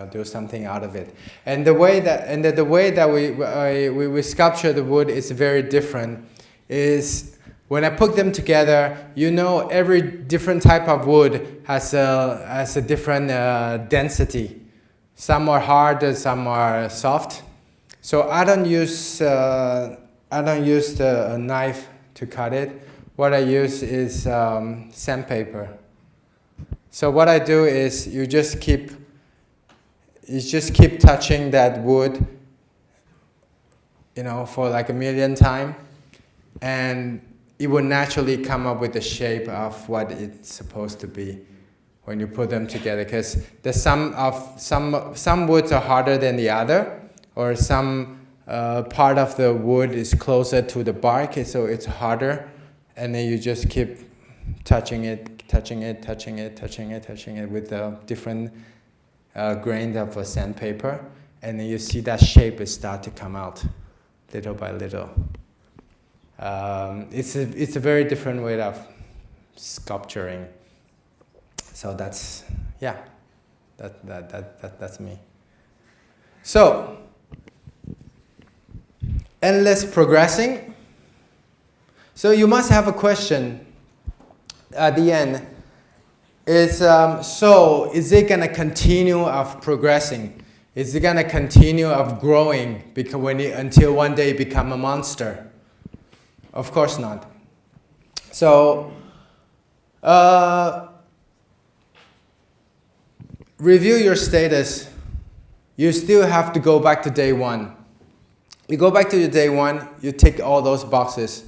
do something out of it. And the way that we sculpture the wood is very different. Is when I put them together, every different type of wood has a different density. Some are hard, some are soft. So I don't use a knife to cut it. What I use is sandpaper. So what I do is you just keep touching that wood, for like a million times, and it will naturally come up with the shape of what it's supposed to be when you put them together. Because some woods are harder than the other, or some part of the wood is closer to the bark, so it's harder, and then you just keep touching it with the different grains of sandpaper, and then you see that shape is start to come out little by little. It's a very different way of sculpturing. So that's me. So endless progressing. So you must have a question at the end. Is it gonna continue of progressing? Is it gonna continue of growing until one day become a monster? Of course not. So review your status. You still have to go back to day one. You go back to your day one, you tick all those boxes.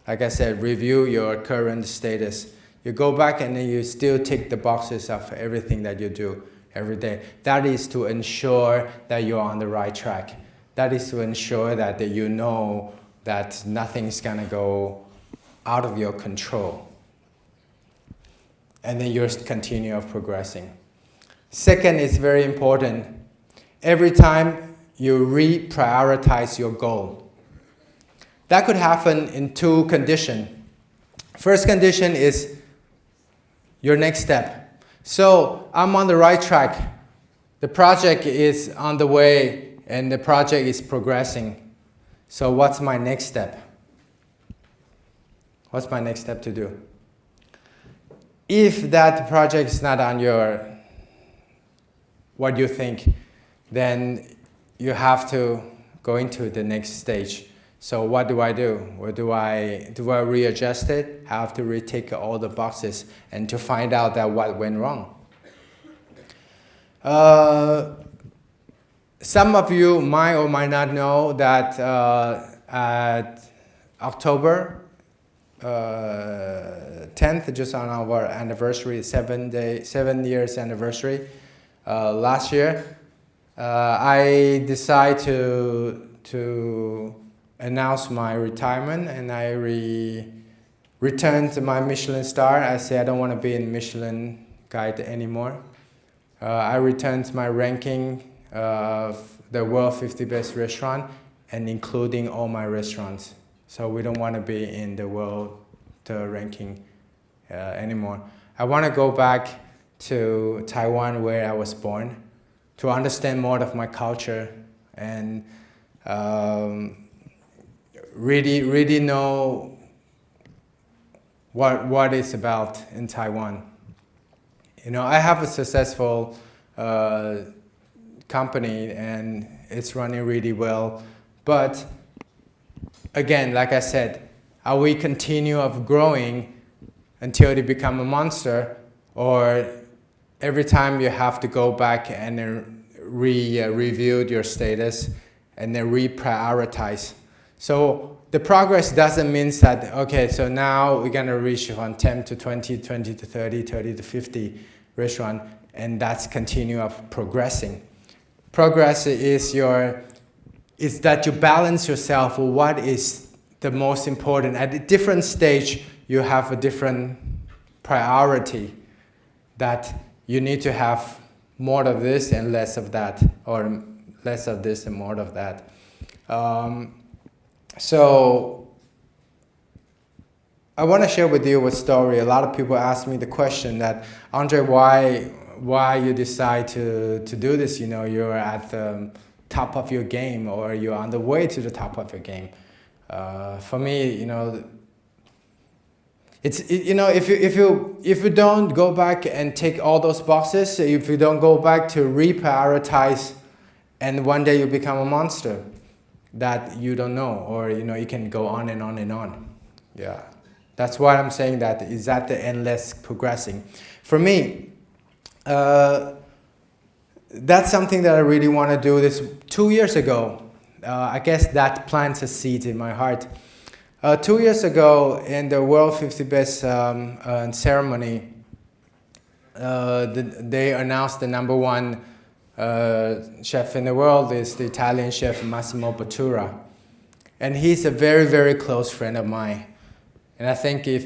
Like I said, review your current status. You go back and then you still tick the boxes of everything that you do every day. That is to ensure that you're on the right track. That is to ensure that you know that nothing's gonna go out of your control. And then you continue progressing. Second is very important. Every time you reprioritize your goal. That could happen in two conditions. First condition is your next step. So I'm on the right track. The project is on the way and the project is progressing. So what's my next step? What's my next step to do? If that project is not on what you think, then you have to go into the next stage. So what do I do? Or do I readjust it? I have to retake all the boxes and to find out that what went wrong. Some of you might or might not know that at October 10th, just on our anniversary, 7 years anniversary, last year, I decided to announce my retirement, and I returned to my Michelin star. I said I don't want to be in Michelin Guide anymore. I returned to my ranking of the world 50 best restaurant, and including all my restaurants. So we don't want to be in the world ranking anymore. I want to go back to Taiwan, where I was born, to understand more of my culture and really know what it's about in Taiwan. I have a successful company and it's running really well, but again, like I said, are we continue of growing until they become a monster, or every time you have to go back and then review your status and then reprioritize? So the progress doesn't mean that, okay, so now we're going to reach from 10 to 20, 20 to 30, 30 to 50 restaurant, and that's continue of progressing. Progress is that you balance yourself with what is the most important. At a different stage, you have a different priority that you need to have more of this and less of that, or less of this and more of that. So I want to share with you a story. A lot of people ask me the question that, Andre, why you decide to do this? You know, you're at the top of your game, or you're on the way to the top of your game. For me, you know, if you don't go back and take all those boxes, if you don't go back to reprioritize, and one day you become a monster that you don't know, or you know, you can go on and on and on. Yeah, that's why I'm saying that is that the endless progressing. For me, that's something that I really want to do. This 2 years ago, I guess that plants a seed in my heart. 2 years ago, in the World 50 Best ceremony, they announced the #1 chef in the world is the Italian chef Massimo Bottura. And he's a very, very close friend of mine. And I think if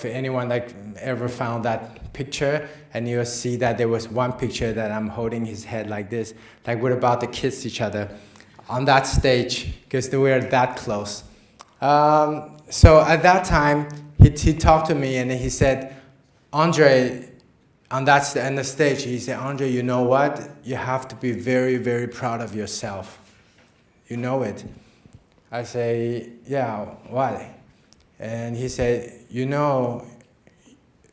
anyone ever found that picture, and you'll see that there was one picture that I'm holding his head like this, like we're about to kiss each other on that stage, because we were that close. So at that time, he talked to me and he said, Andre, on that end of the stage, he said, Andre, you know what? You have to be very, very proud of yourself. You know it. I say, yeah, why? And he said, you know,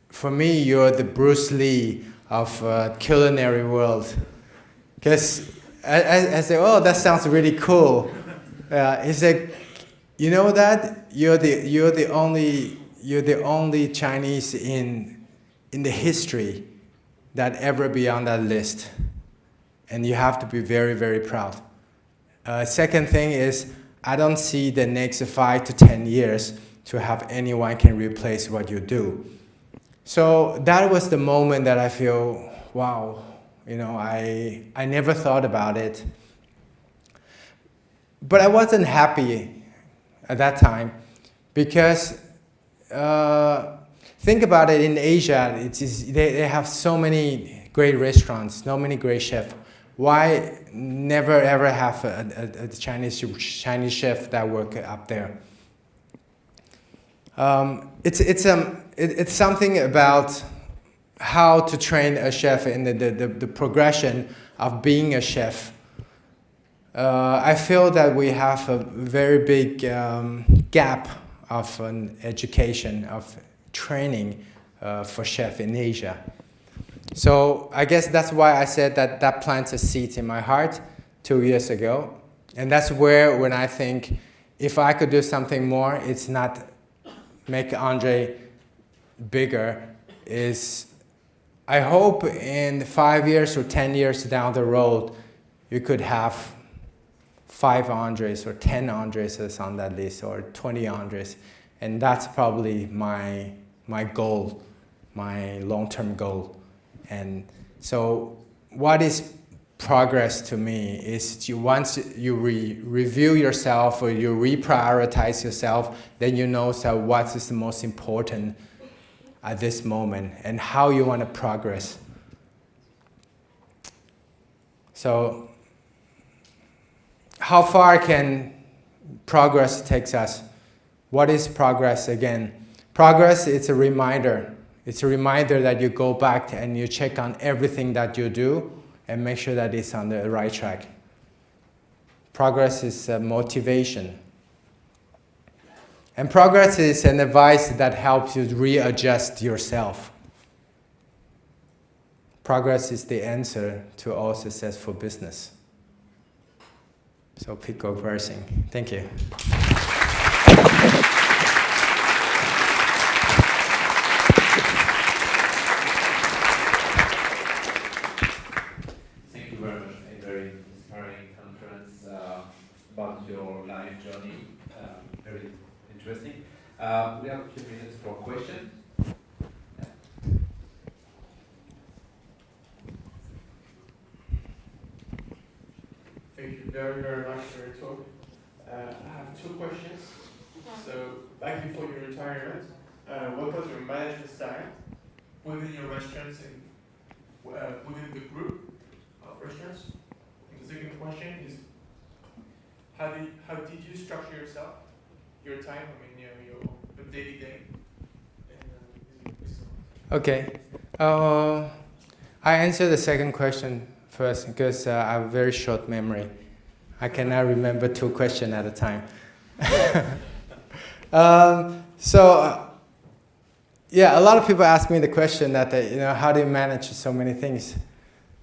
for me, you're the Bruce Lee of culinary world. Because I said, oh, that sounds really cool. He said, you know that you're the only Chinese in the history that ever be on that list, and you have to be very, very proud. Second thing is, I don't see the next 5 to 10 years to have anyone can replace what you do. So that was the moment that I feel, wow, you know, I never thought about it. But I wasn't happy at that time, because think about it, in Asia, they have so many great restaurants, so many great chefs. Why never ever have a Chinese chef that work up there? It's something about how to train a chef in the progression of being a chef. I feel that we have a very big gap of an education, of training for chef in Asia. So I guess that's why I said that plants a seed in my heart 2 years ago. And that's where, when I think, if I could do something more, it's not make Andre bigger, is I hope in 5 years or 10 years down the road, you could have 5 Andres or 10 Andres on that list, or 20 Andres. And that's probably my goal, my long-term goal. And so what is progress to me is once you review yourself, or you reprioritize yourself, then you know what is the most important at this moment and how you want to progress. So how far can progress take us? What is progress again? Progress is a reminder. It's a reminder that you go back and you check on everything that you do and make sure that it's on the right track. Progress is a motivation. And progress is an advice that helps you readjust yourself. Progress is the answer to all successful business. So keep progressing. Thank you. Thank you very much. A very inspiring conference about your life journey. We have a few minutes for questions. Thank you very, very much for your talk. I have two questions. So, back before your retirement, what was your management style within your restaurants and within the group of restaurants? And the second question is, how did you structure yourself, your time, your daily day? Okay. I answer the second question first because I have a very short memory. I cannot remember two questions at a time. Yeah, a lot of people ask me the question that, how do you manage so many things?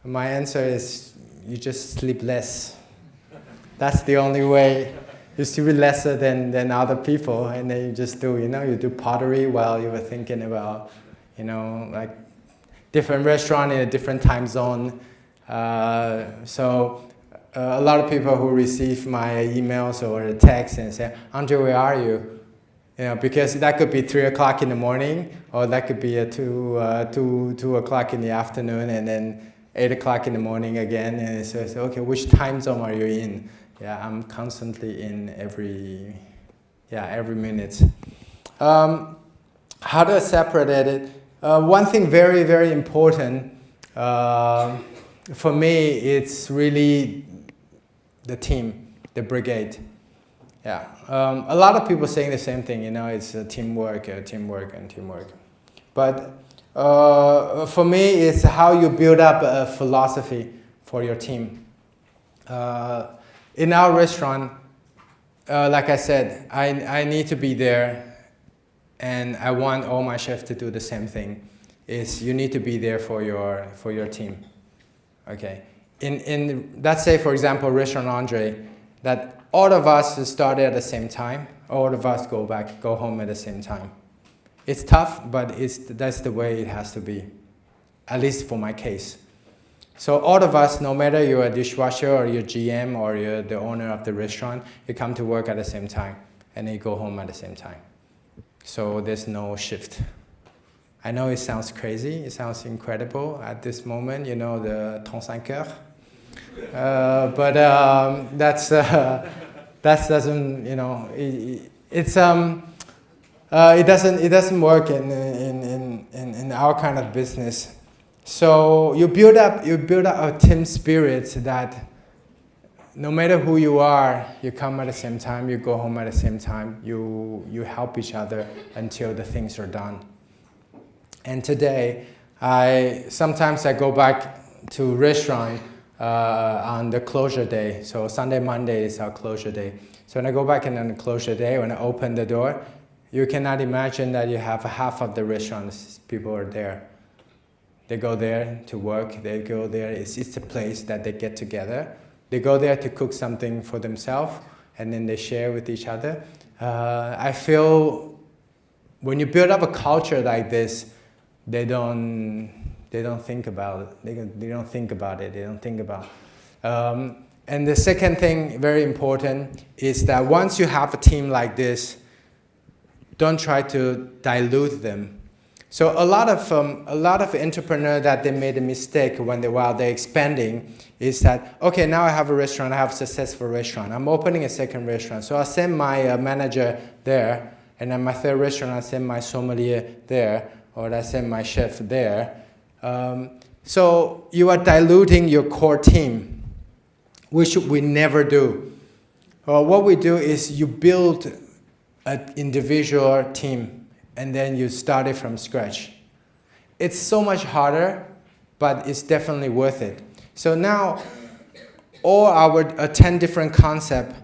My answer is, you just sleep less. That's the only way. You sleep lesser than other people, and then you just do, you do pottery while you were thinking about, like different restaurant in a different time zone. A lot of people who receive my emails or a text and say, Andre, where are you? Because that could be 3 o'clock in the morning, or that could be at 2 o'clock in the afternoon, and then 8 o'clock in the morning again. And so I say, okay, which time zone are you in? Yeah, I'm constantly in every minute. How do I separate it? One thing very, very important for me, it's really the team, the brigade. Yeah, a lot of people saying the same thing, it's teamwork. But for me, it's how you build up a philosophy for your team. In our restaurant, like I said, I need to be there, and I want all my chefs to do the same thing. Is you need to be there for your team. Okay. In let's say, for example, Restaurant Andre, that all of us started at the same time. All of us go home at the same time. It's tough, but that's the way it has to be, at least for my case. So all of us, no matter you're a dishwasher or you're GM or you're the owner of the restaurant, you come to work at the same time, and then you go home at the same time. So there's no shift. I know it sounds crazy, it sounds incredible at this moment, the 35 heures. But that doesn't, it doesn't work in our kind of business. So you build up a team spirit that no matter who you are, you come at the same time, you go home at the same time, you help each other until the things are done. And today, sometimes I go back to restaurant on the closure day. So Sunday, Monday is our closure day. So when I go back and on the closure day, when I open the door, you cannot imagine that you have half of the restaurants, people are there. They go there to work, they go there, it's a place that they get together. They go there to cook something for themselves, and then they share with each other. I feel when you build up a culture like this, they don't think about it. They don't think about it. And the second thing, very important, is that once you have a team like this, don't try to dilute them. So a lot of entrepreneurs that they made a mistake while they're expanding is that, okay, now I have a restaurant, I have a successful restaurant. I'm opening a second restaurant, so I send my manager there, and then my third restaurant I send my sommelier there, or I send my chef there. So you are diluting your core team, which we never do. What we do is you build an individual team, and then you start it from scratch. It's so much harder, but it's definitely worth it. So now, all our 10 different concepts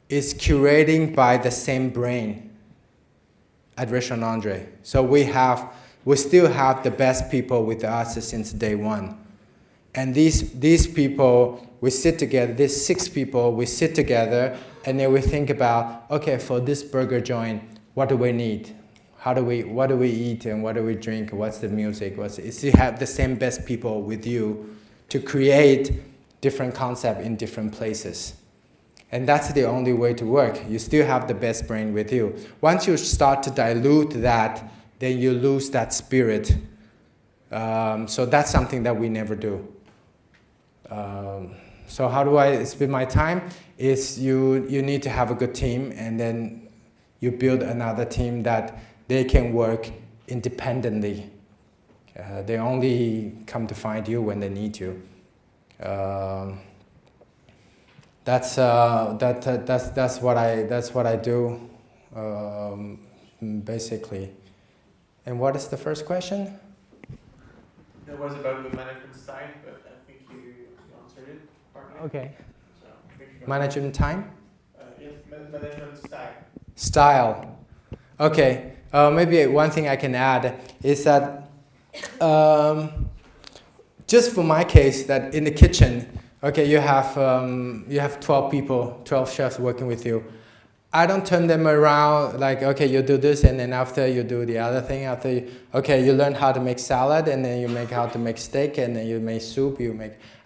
is curating by the same brain at Restaurant Andre. So we still have the best people with us since day one. And these people, we sit together, these 6 people, we sit together, and then we think about, okay, for this burger joint, what do we need? What do we eat and what do we drink? What's the music? You have the same best people with you to create different concepts in different places. And that's the only way to work. You still have the best brain with you. Once you start to dilute that, then you lose that spirit. So that's something that we never do. So how do I spend my time? Is you need to have a good team, and then you build another team that they can work independently. They only come to find you when they need you. That's what I do, basically. And what is the first question? That was about the management style, but I think you answered it partly. Okay. So, I think you Management time? Yes, management style. Style. Okay. Maybe one thing I can add is that just for my case, that in the kitchen, okay, you have 12 people, 12 chefs working with you. I don't turn them around like, okay, you do this, and then after you do the other thing. Okay, you learn how to make salad, and then you make how to make steak, and then you make soup.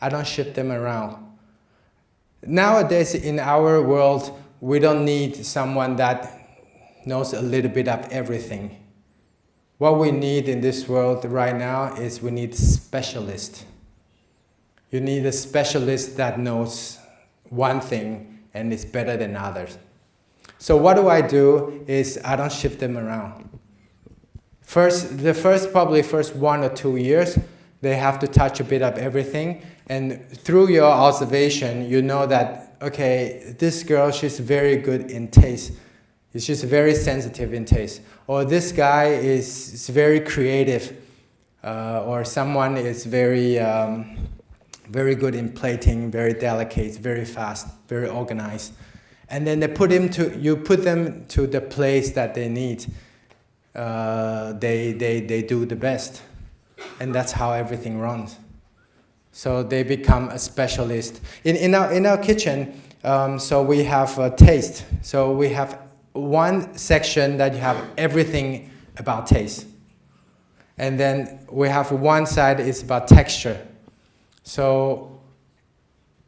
I don't shift them around. Nowadays, in our world, we don't need someone that knows a little bit of everything. What we need in this world right now is we need specialists. You need a specialist that knows one thing and is better than others. So what do I do is I don't shift them around. The first 1 or 2 years, they have to touch a bit of everything. And through your observation, you know that, okay, this girl, she's very good in taste. She's very sensitive in taste. Or this guy is very creative. Or someone is very good in plating, very delicate, very fast, very organized. And then you put them to the place that they need. They do the best. And that's how everything runs. So they become a specialist. In our kitchen, so we have a taste. So we have one section that you have everything about taste. And then we have one side is about texture. So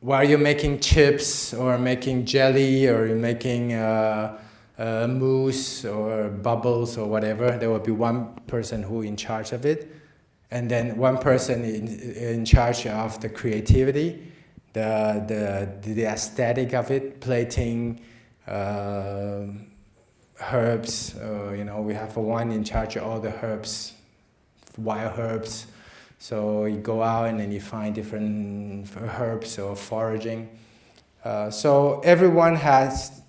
while you're making chips or making jelly or you're making mousse or bubbles or whatever, there will be one person who is in charge of it. And then one person in charge of the creativity, the aesthetic of it, plating, herbs. We have one in charge of all the herbs, wild herbs. So you go out and then you find different herbs or foraging. So everyone has,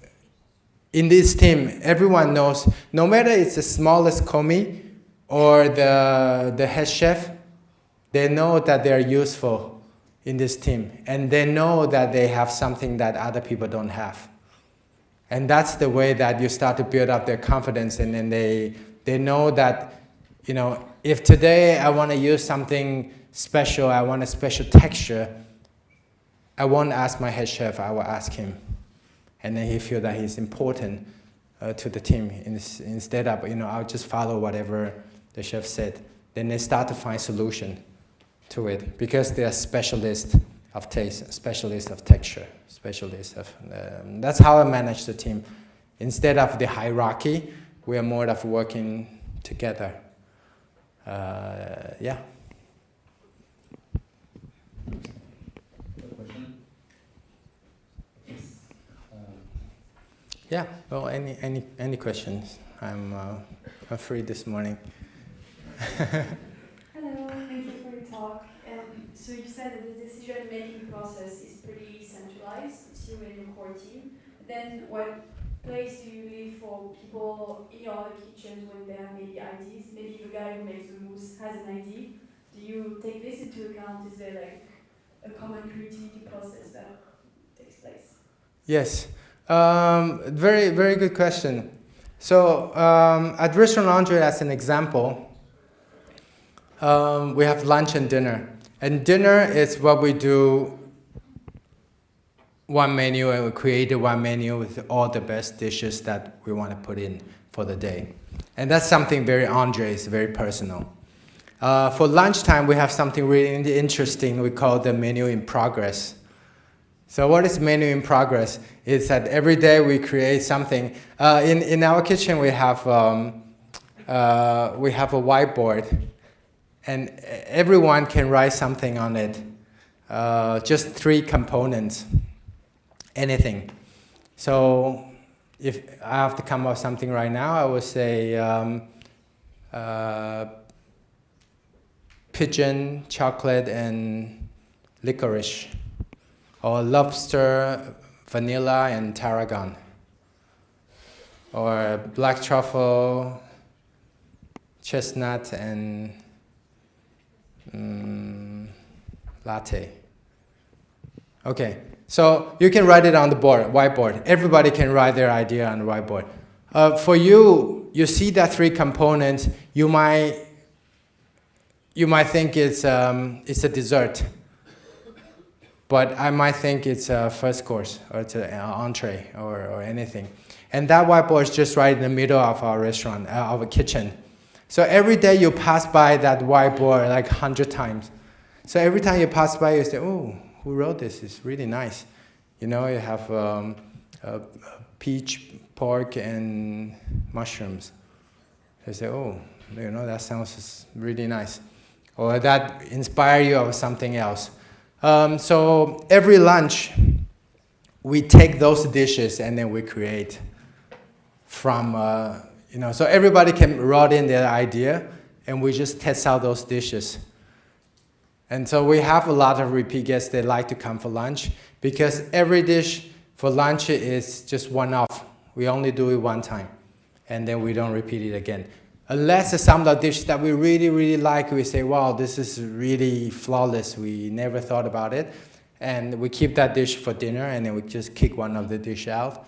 in this team, everyone knows, no matter it's the smallest commis or the head chef, they know that they're useful in this team. And they know that they have something that other people don't have. And that's the way that you start to build up their confidence. And then they know that, if today I want to use something special, I want a special texture, I won't ask my head chef, I will ask him. And then he feels that he's important to the team. Instead of, I'll just follow whatever the chef said. Then they start to find solution to it because they are specialists of taste, specialists of texture, specialists of... that's how I manage the team. Instead of the hierarchy, we are more of working together. Yeah. Question? Yeah. Well, any questions? I'm free this morning. Hello, thank you for your talk. So you said that the decision-making process is pretty centralized. It's you and your core team. Then what place do you leave for people in your other kitchens when they have maybe ideas? Maybe the guy who makes the mousse has an idea. Do you take this into account? Is there like a common creativity process that takes place? Yes. Very, very good question. So at Restaurant Andre, as an example, we have lunch and dinner. And dinner is what we do one menu, and we created one menu with all the best dishes that we want to put in for the day. And that's something very Andre's, very personal. For lunchtime, we have something really interesting we call the menu in progress. So what is menu in progress? It's that every day we create something. In our kitchen we have a whiteboard, and everyone can write something on it. Just 3 components, anything. So if I have to come up with something right now, I would say pigeon, chocolate, and licorice. Or lobster, vanilla, and tarragon. Or black truffle, chestnut, and latte. Okay, so you can write it on the whiteboard. Everybody can write their idea on the whiteboard. For you, you see that 3 components. You might think it's a dessert, but I might think it's a first course or it's an entree or anything. And that whiteboard is just right in the middle of our restaurant, our kitchen. So every day you pass by that whiteboard like 100 times. So every time you pass by, you say, "Oh, who wrote this? It's really nice." You know, you have peach, pork, and mushrooms. They say, "Oh, you know, that sounds really nice," or that inspire you of something else. So every lunch, we take those dishes and then we create from, so everybody can write in their idea and we just test out those dishes. And so we have a lot of repeat guests that like to come for lunch because every dish for lunch is just one-off. We only do it one time and then we don't repeat it again. Unless some of the dishes that we really, really like, we say, wow, this is really flawless. We never thought about it. And we keep that dish for dinner, and then we just kick one of the dish out.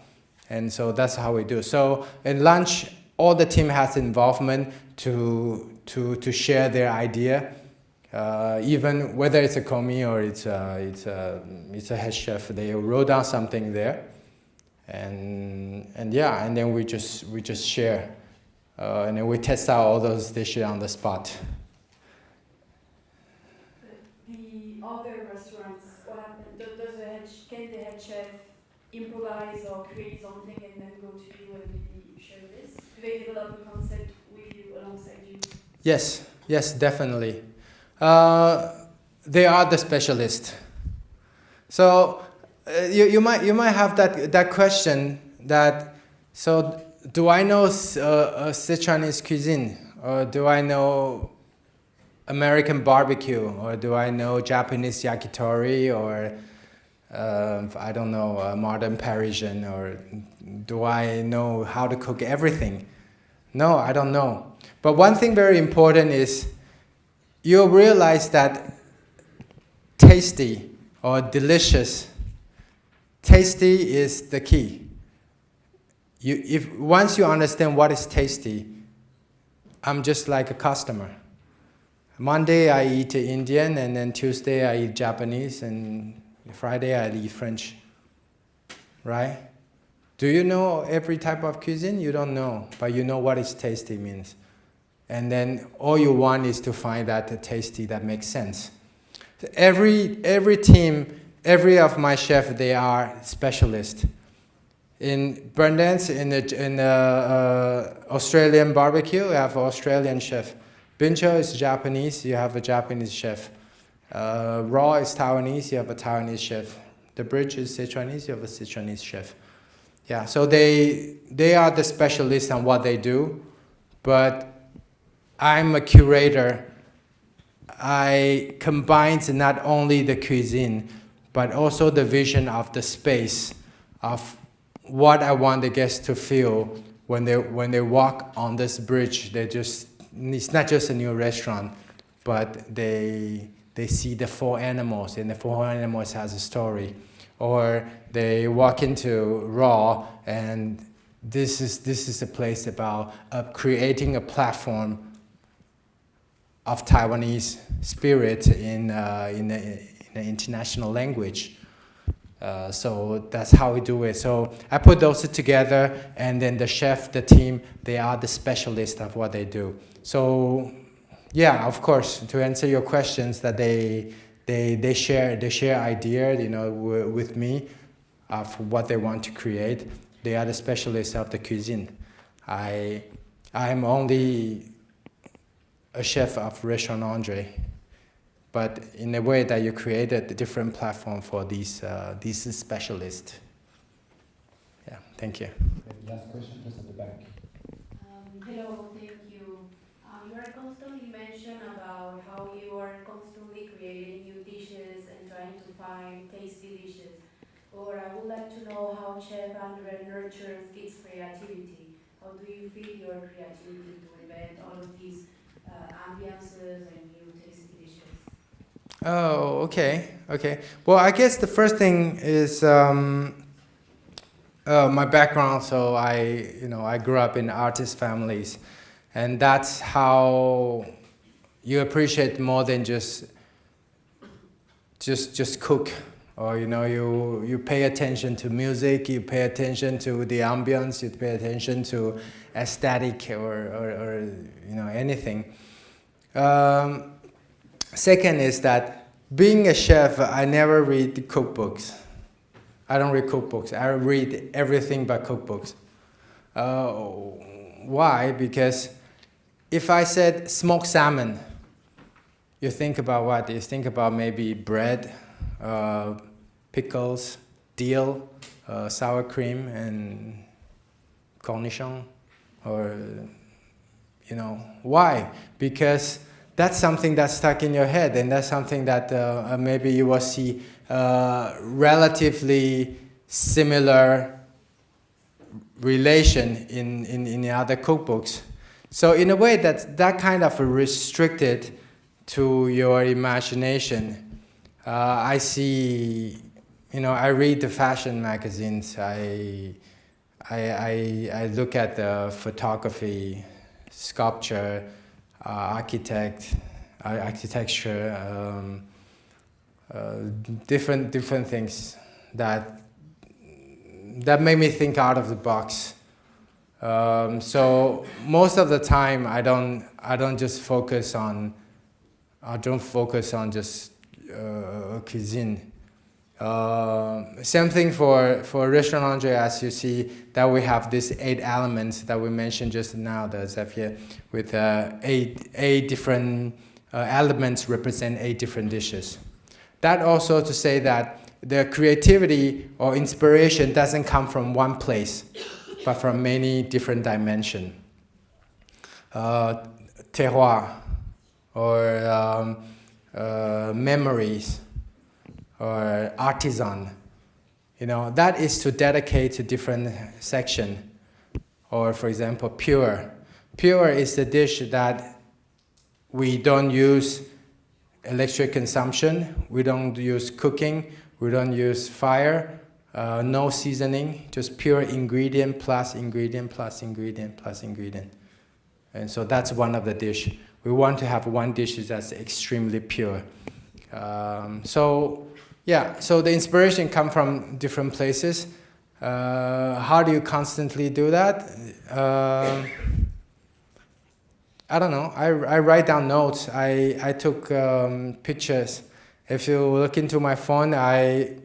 And so that's how we do. So in lunch, all the team has involvement to share their idea. Even whether it's a commis or it's a head chef, they wrote down something there. And then we just share. And then we test out all those dishes on the spot. The other restaurants, what happens? Can the head chef improvise or create his own thing and then go to you and maybe share this? Do they develop a concept with you alongside you? Yes, definitely. They are the specialists. So you might have that question that so. Do I know Sichuanese cuisine, or do I know American barbecue, or do I know Japanese yakitori, or I don't know, modern Parisian, or do I know how to cook everything? No, I don't know. But one thing very important is you'll realize that tasty or delicious, tasty is the key. Once you understand what is tasty, I'm just like a customer. Monday I eat Indian, and then Tuesday I eat Japanese, and Friday I eat French. Right? Do you know every type of cuisine? You don't know, but you know what is tasty means. And then all you want is to find that tasty that makes sense. Every team, every of my chefs, they are specialists. In Burndance, in the Australian barbecue, we have an Australian chef. Bincho is Japanese, you have a Japanese chef. Raw is Taiwanese, you have a Taiwanese chef. The bridge is Sichuanese, you have a Sichuanese chef. Yeah, so they are the specialists on what they do, but I'm a curator. I combine not only the cuisine, but also the vision of the space of what I want the guests to feel when they walk on this bridge. It's not just a new restaurant, but they see the 4 animals, and the 4 animals has a story. Or they walk into Raw, and this is a place about creating a platform of Taiwanese spirit in the international language. So that's how we do it. So I put those together, and then the chef, the team, they are the specialists of what they do. So yeah, of course, to answer your questions, that they they share idea, you know, with me of what they want to create. They are the specialists of the cuisine. I'm only a chef of Restaurant Andre, but in a way that you created a different platform for these specialists. Yeah, thank you. Last question, just at the back. Hello, thank you. You are constantly mentioning about how you are constantly creating new dishes and trying to find tasty dishes. Or I would like to know how Chef Andre nurtures its creativity. How do you feel your creativity to invent all of these ambiances and new tasty dishes? Oh, okay. Well, I guess the first thing is my background. So I grew up in artist families, and that's how you appreciate more than just cook. Or you pay attention to music, you pay attention to the ambience, you pay attention to aesthetic or anything. Second is that being a chef, I never read cookbooks. I don't read cookbooks. I read everything but cookbooks. Why? Because if I said smoked salmon, you think about what? You think about maybe bread, pickles, dill, sour cream, and cornichon, or why? Because that's something that's stuck in your head, and that's something that maybe you will see relatively similar relation in the other cookbooks. So in a way, that kind of restricted to your imagination. I see, I read the fashion magazines. I look at the photography, sculpture, architecture, different things that make me think out of the box. So most of the time, I don't just focus on just cuisine. Same thing for Restaurant Andre, as you see that we have these 8 elements that we mentioned just now, the Xavier, with 8 different elements represent 8 different dishes. That also to say that the creativity or inspiration doesn't come from one place, but from many different dimensions. Terroir, or memories, or artisan, that is to dedicate to different section. Or for example, pure. Pure is the dish that we don't use electric consumption, we don't use cooking, we don't use fire, no seasoning, just pure ingredient plus ingredient plus ingredient plus ingredient. And so that's one of the dish. We want to have one dish that's extremely pure. So the inspiration comes from different places. How do you constantly do that? I don't know. I write down notes. I took pictures. If you look into my phone, I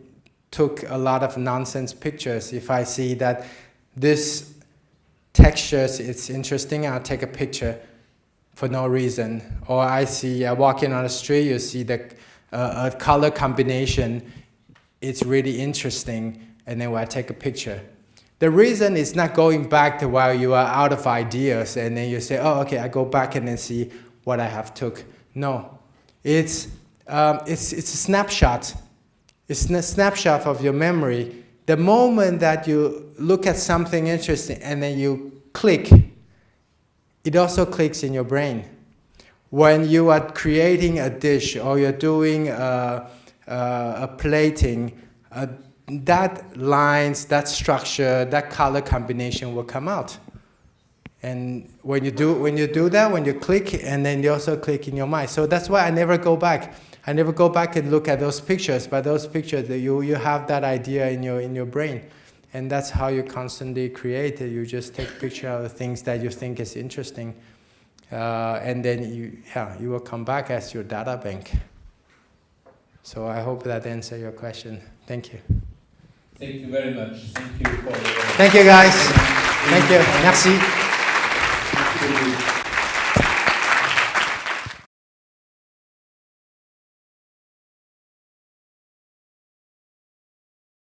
took a lot of nonsense pictures. If I see that this texture it's interesting, I'll take a picture for no reason. Or I walking on the street, you see a color combination, it's really interesting, and then I take a picture. The reason is not going back to while you are out of ideas and then you say, oh, okay, I go back and then see what I have took. No, it's a snapshot. It's a snapshot of your memory. The moment that you look at something interesting and then you click, it also clicks in your brain. When you are creating a dish or you're doing a plating, that lines, that structure, that color combination will come out. And when you do that, when you click, and then you also click in your mind. So that's why I never go back. I never go back and look at those pictures. But those pictures, you have that idea in your brain, and that's how you constantly create it. You just take picture of the things that you think is interesting, and then you will come back as your data bank. So I hope that answers your question. Thank you. Thank you very much. Thank you for Thank you, guys. Thank you. Merci. Thank you.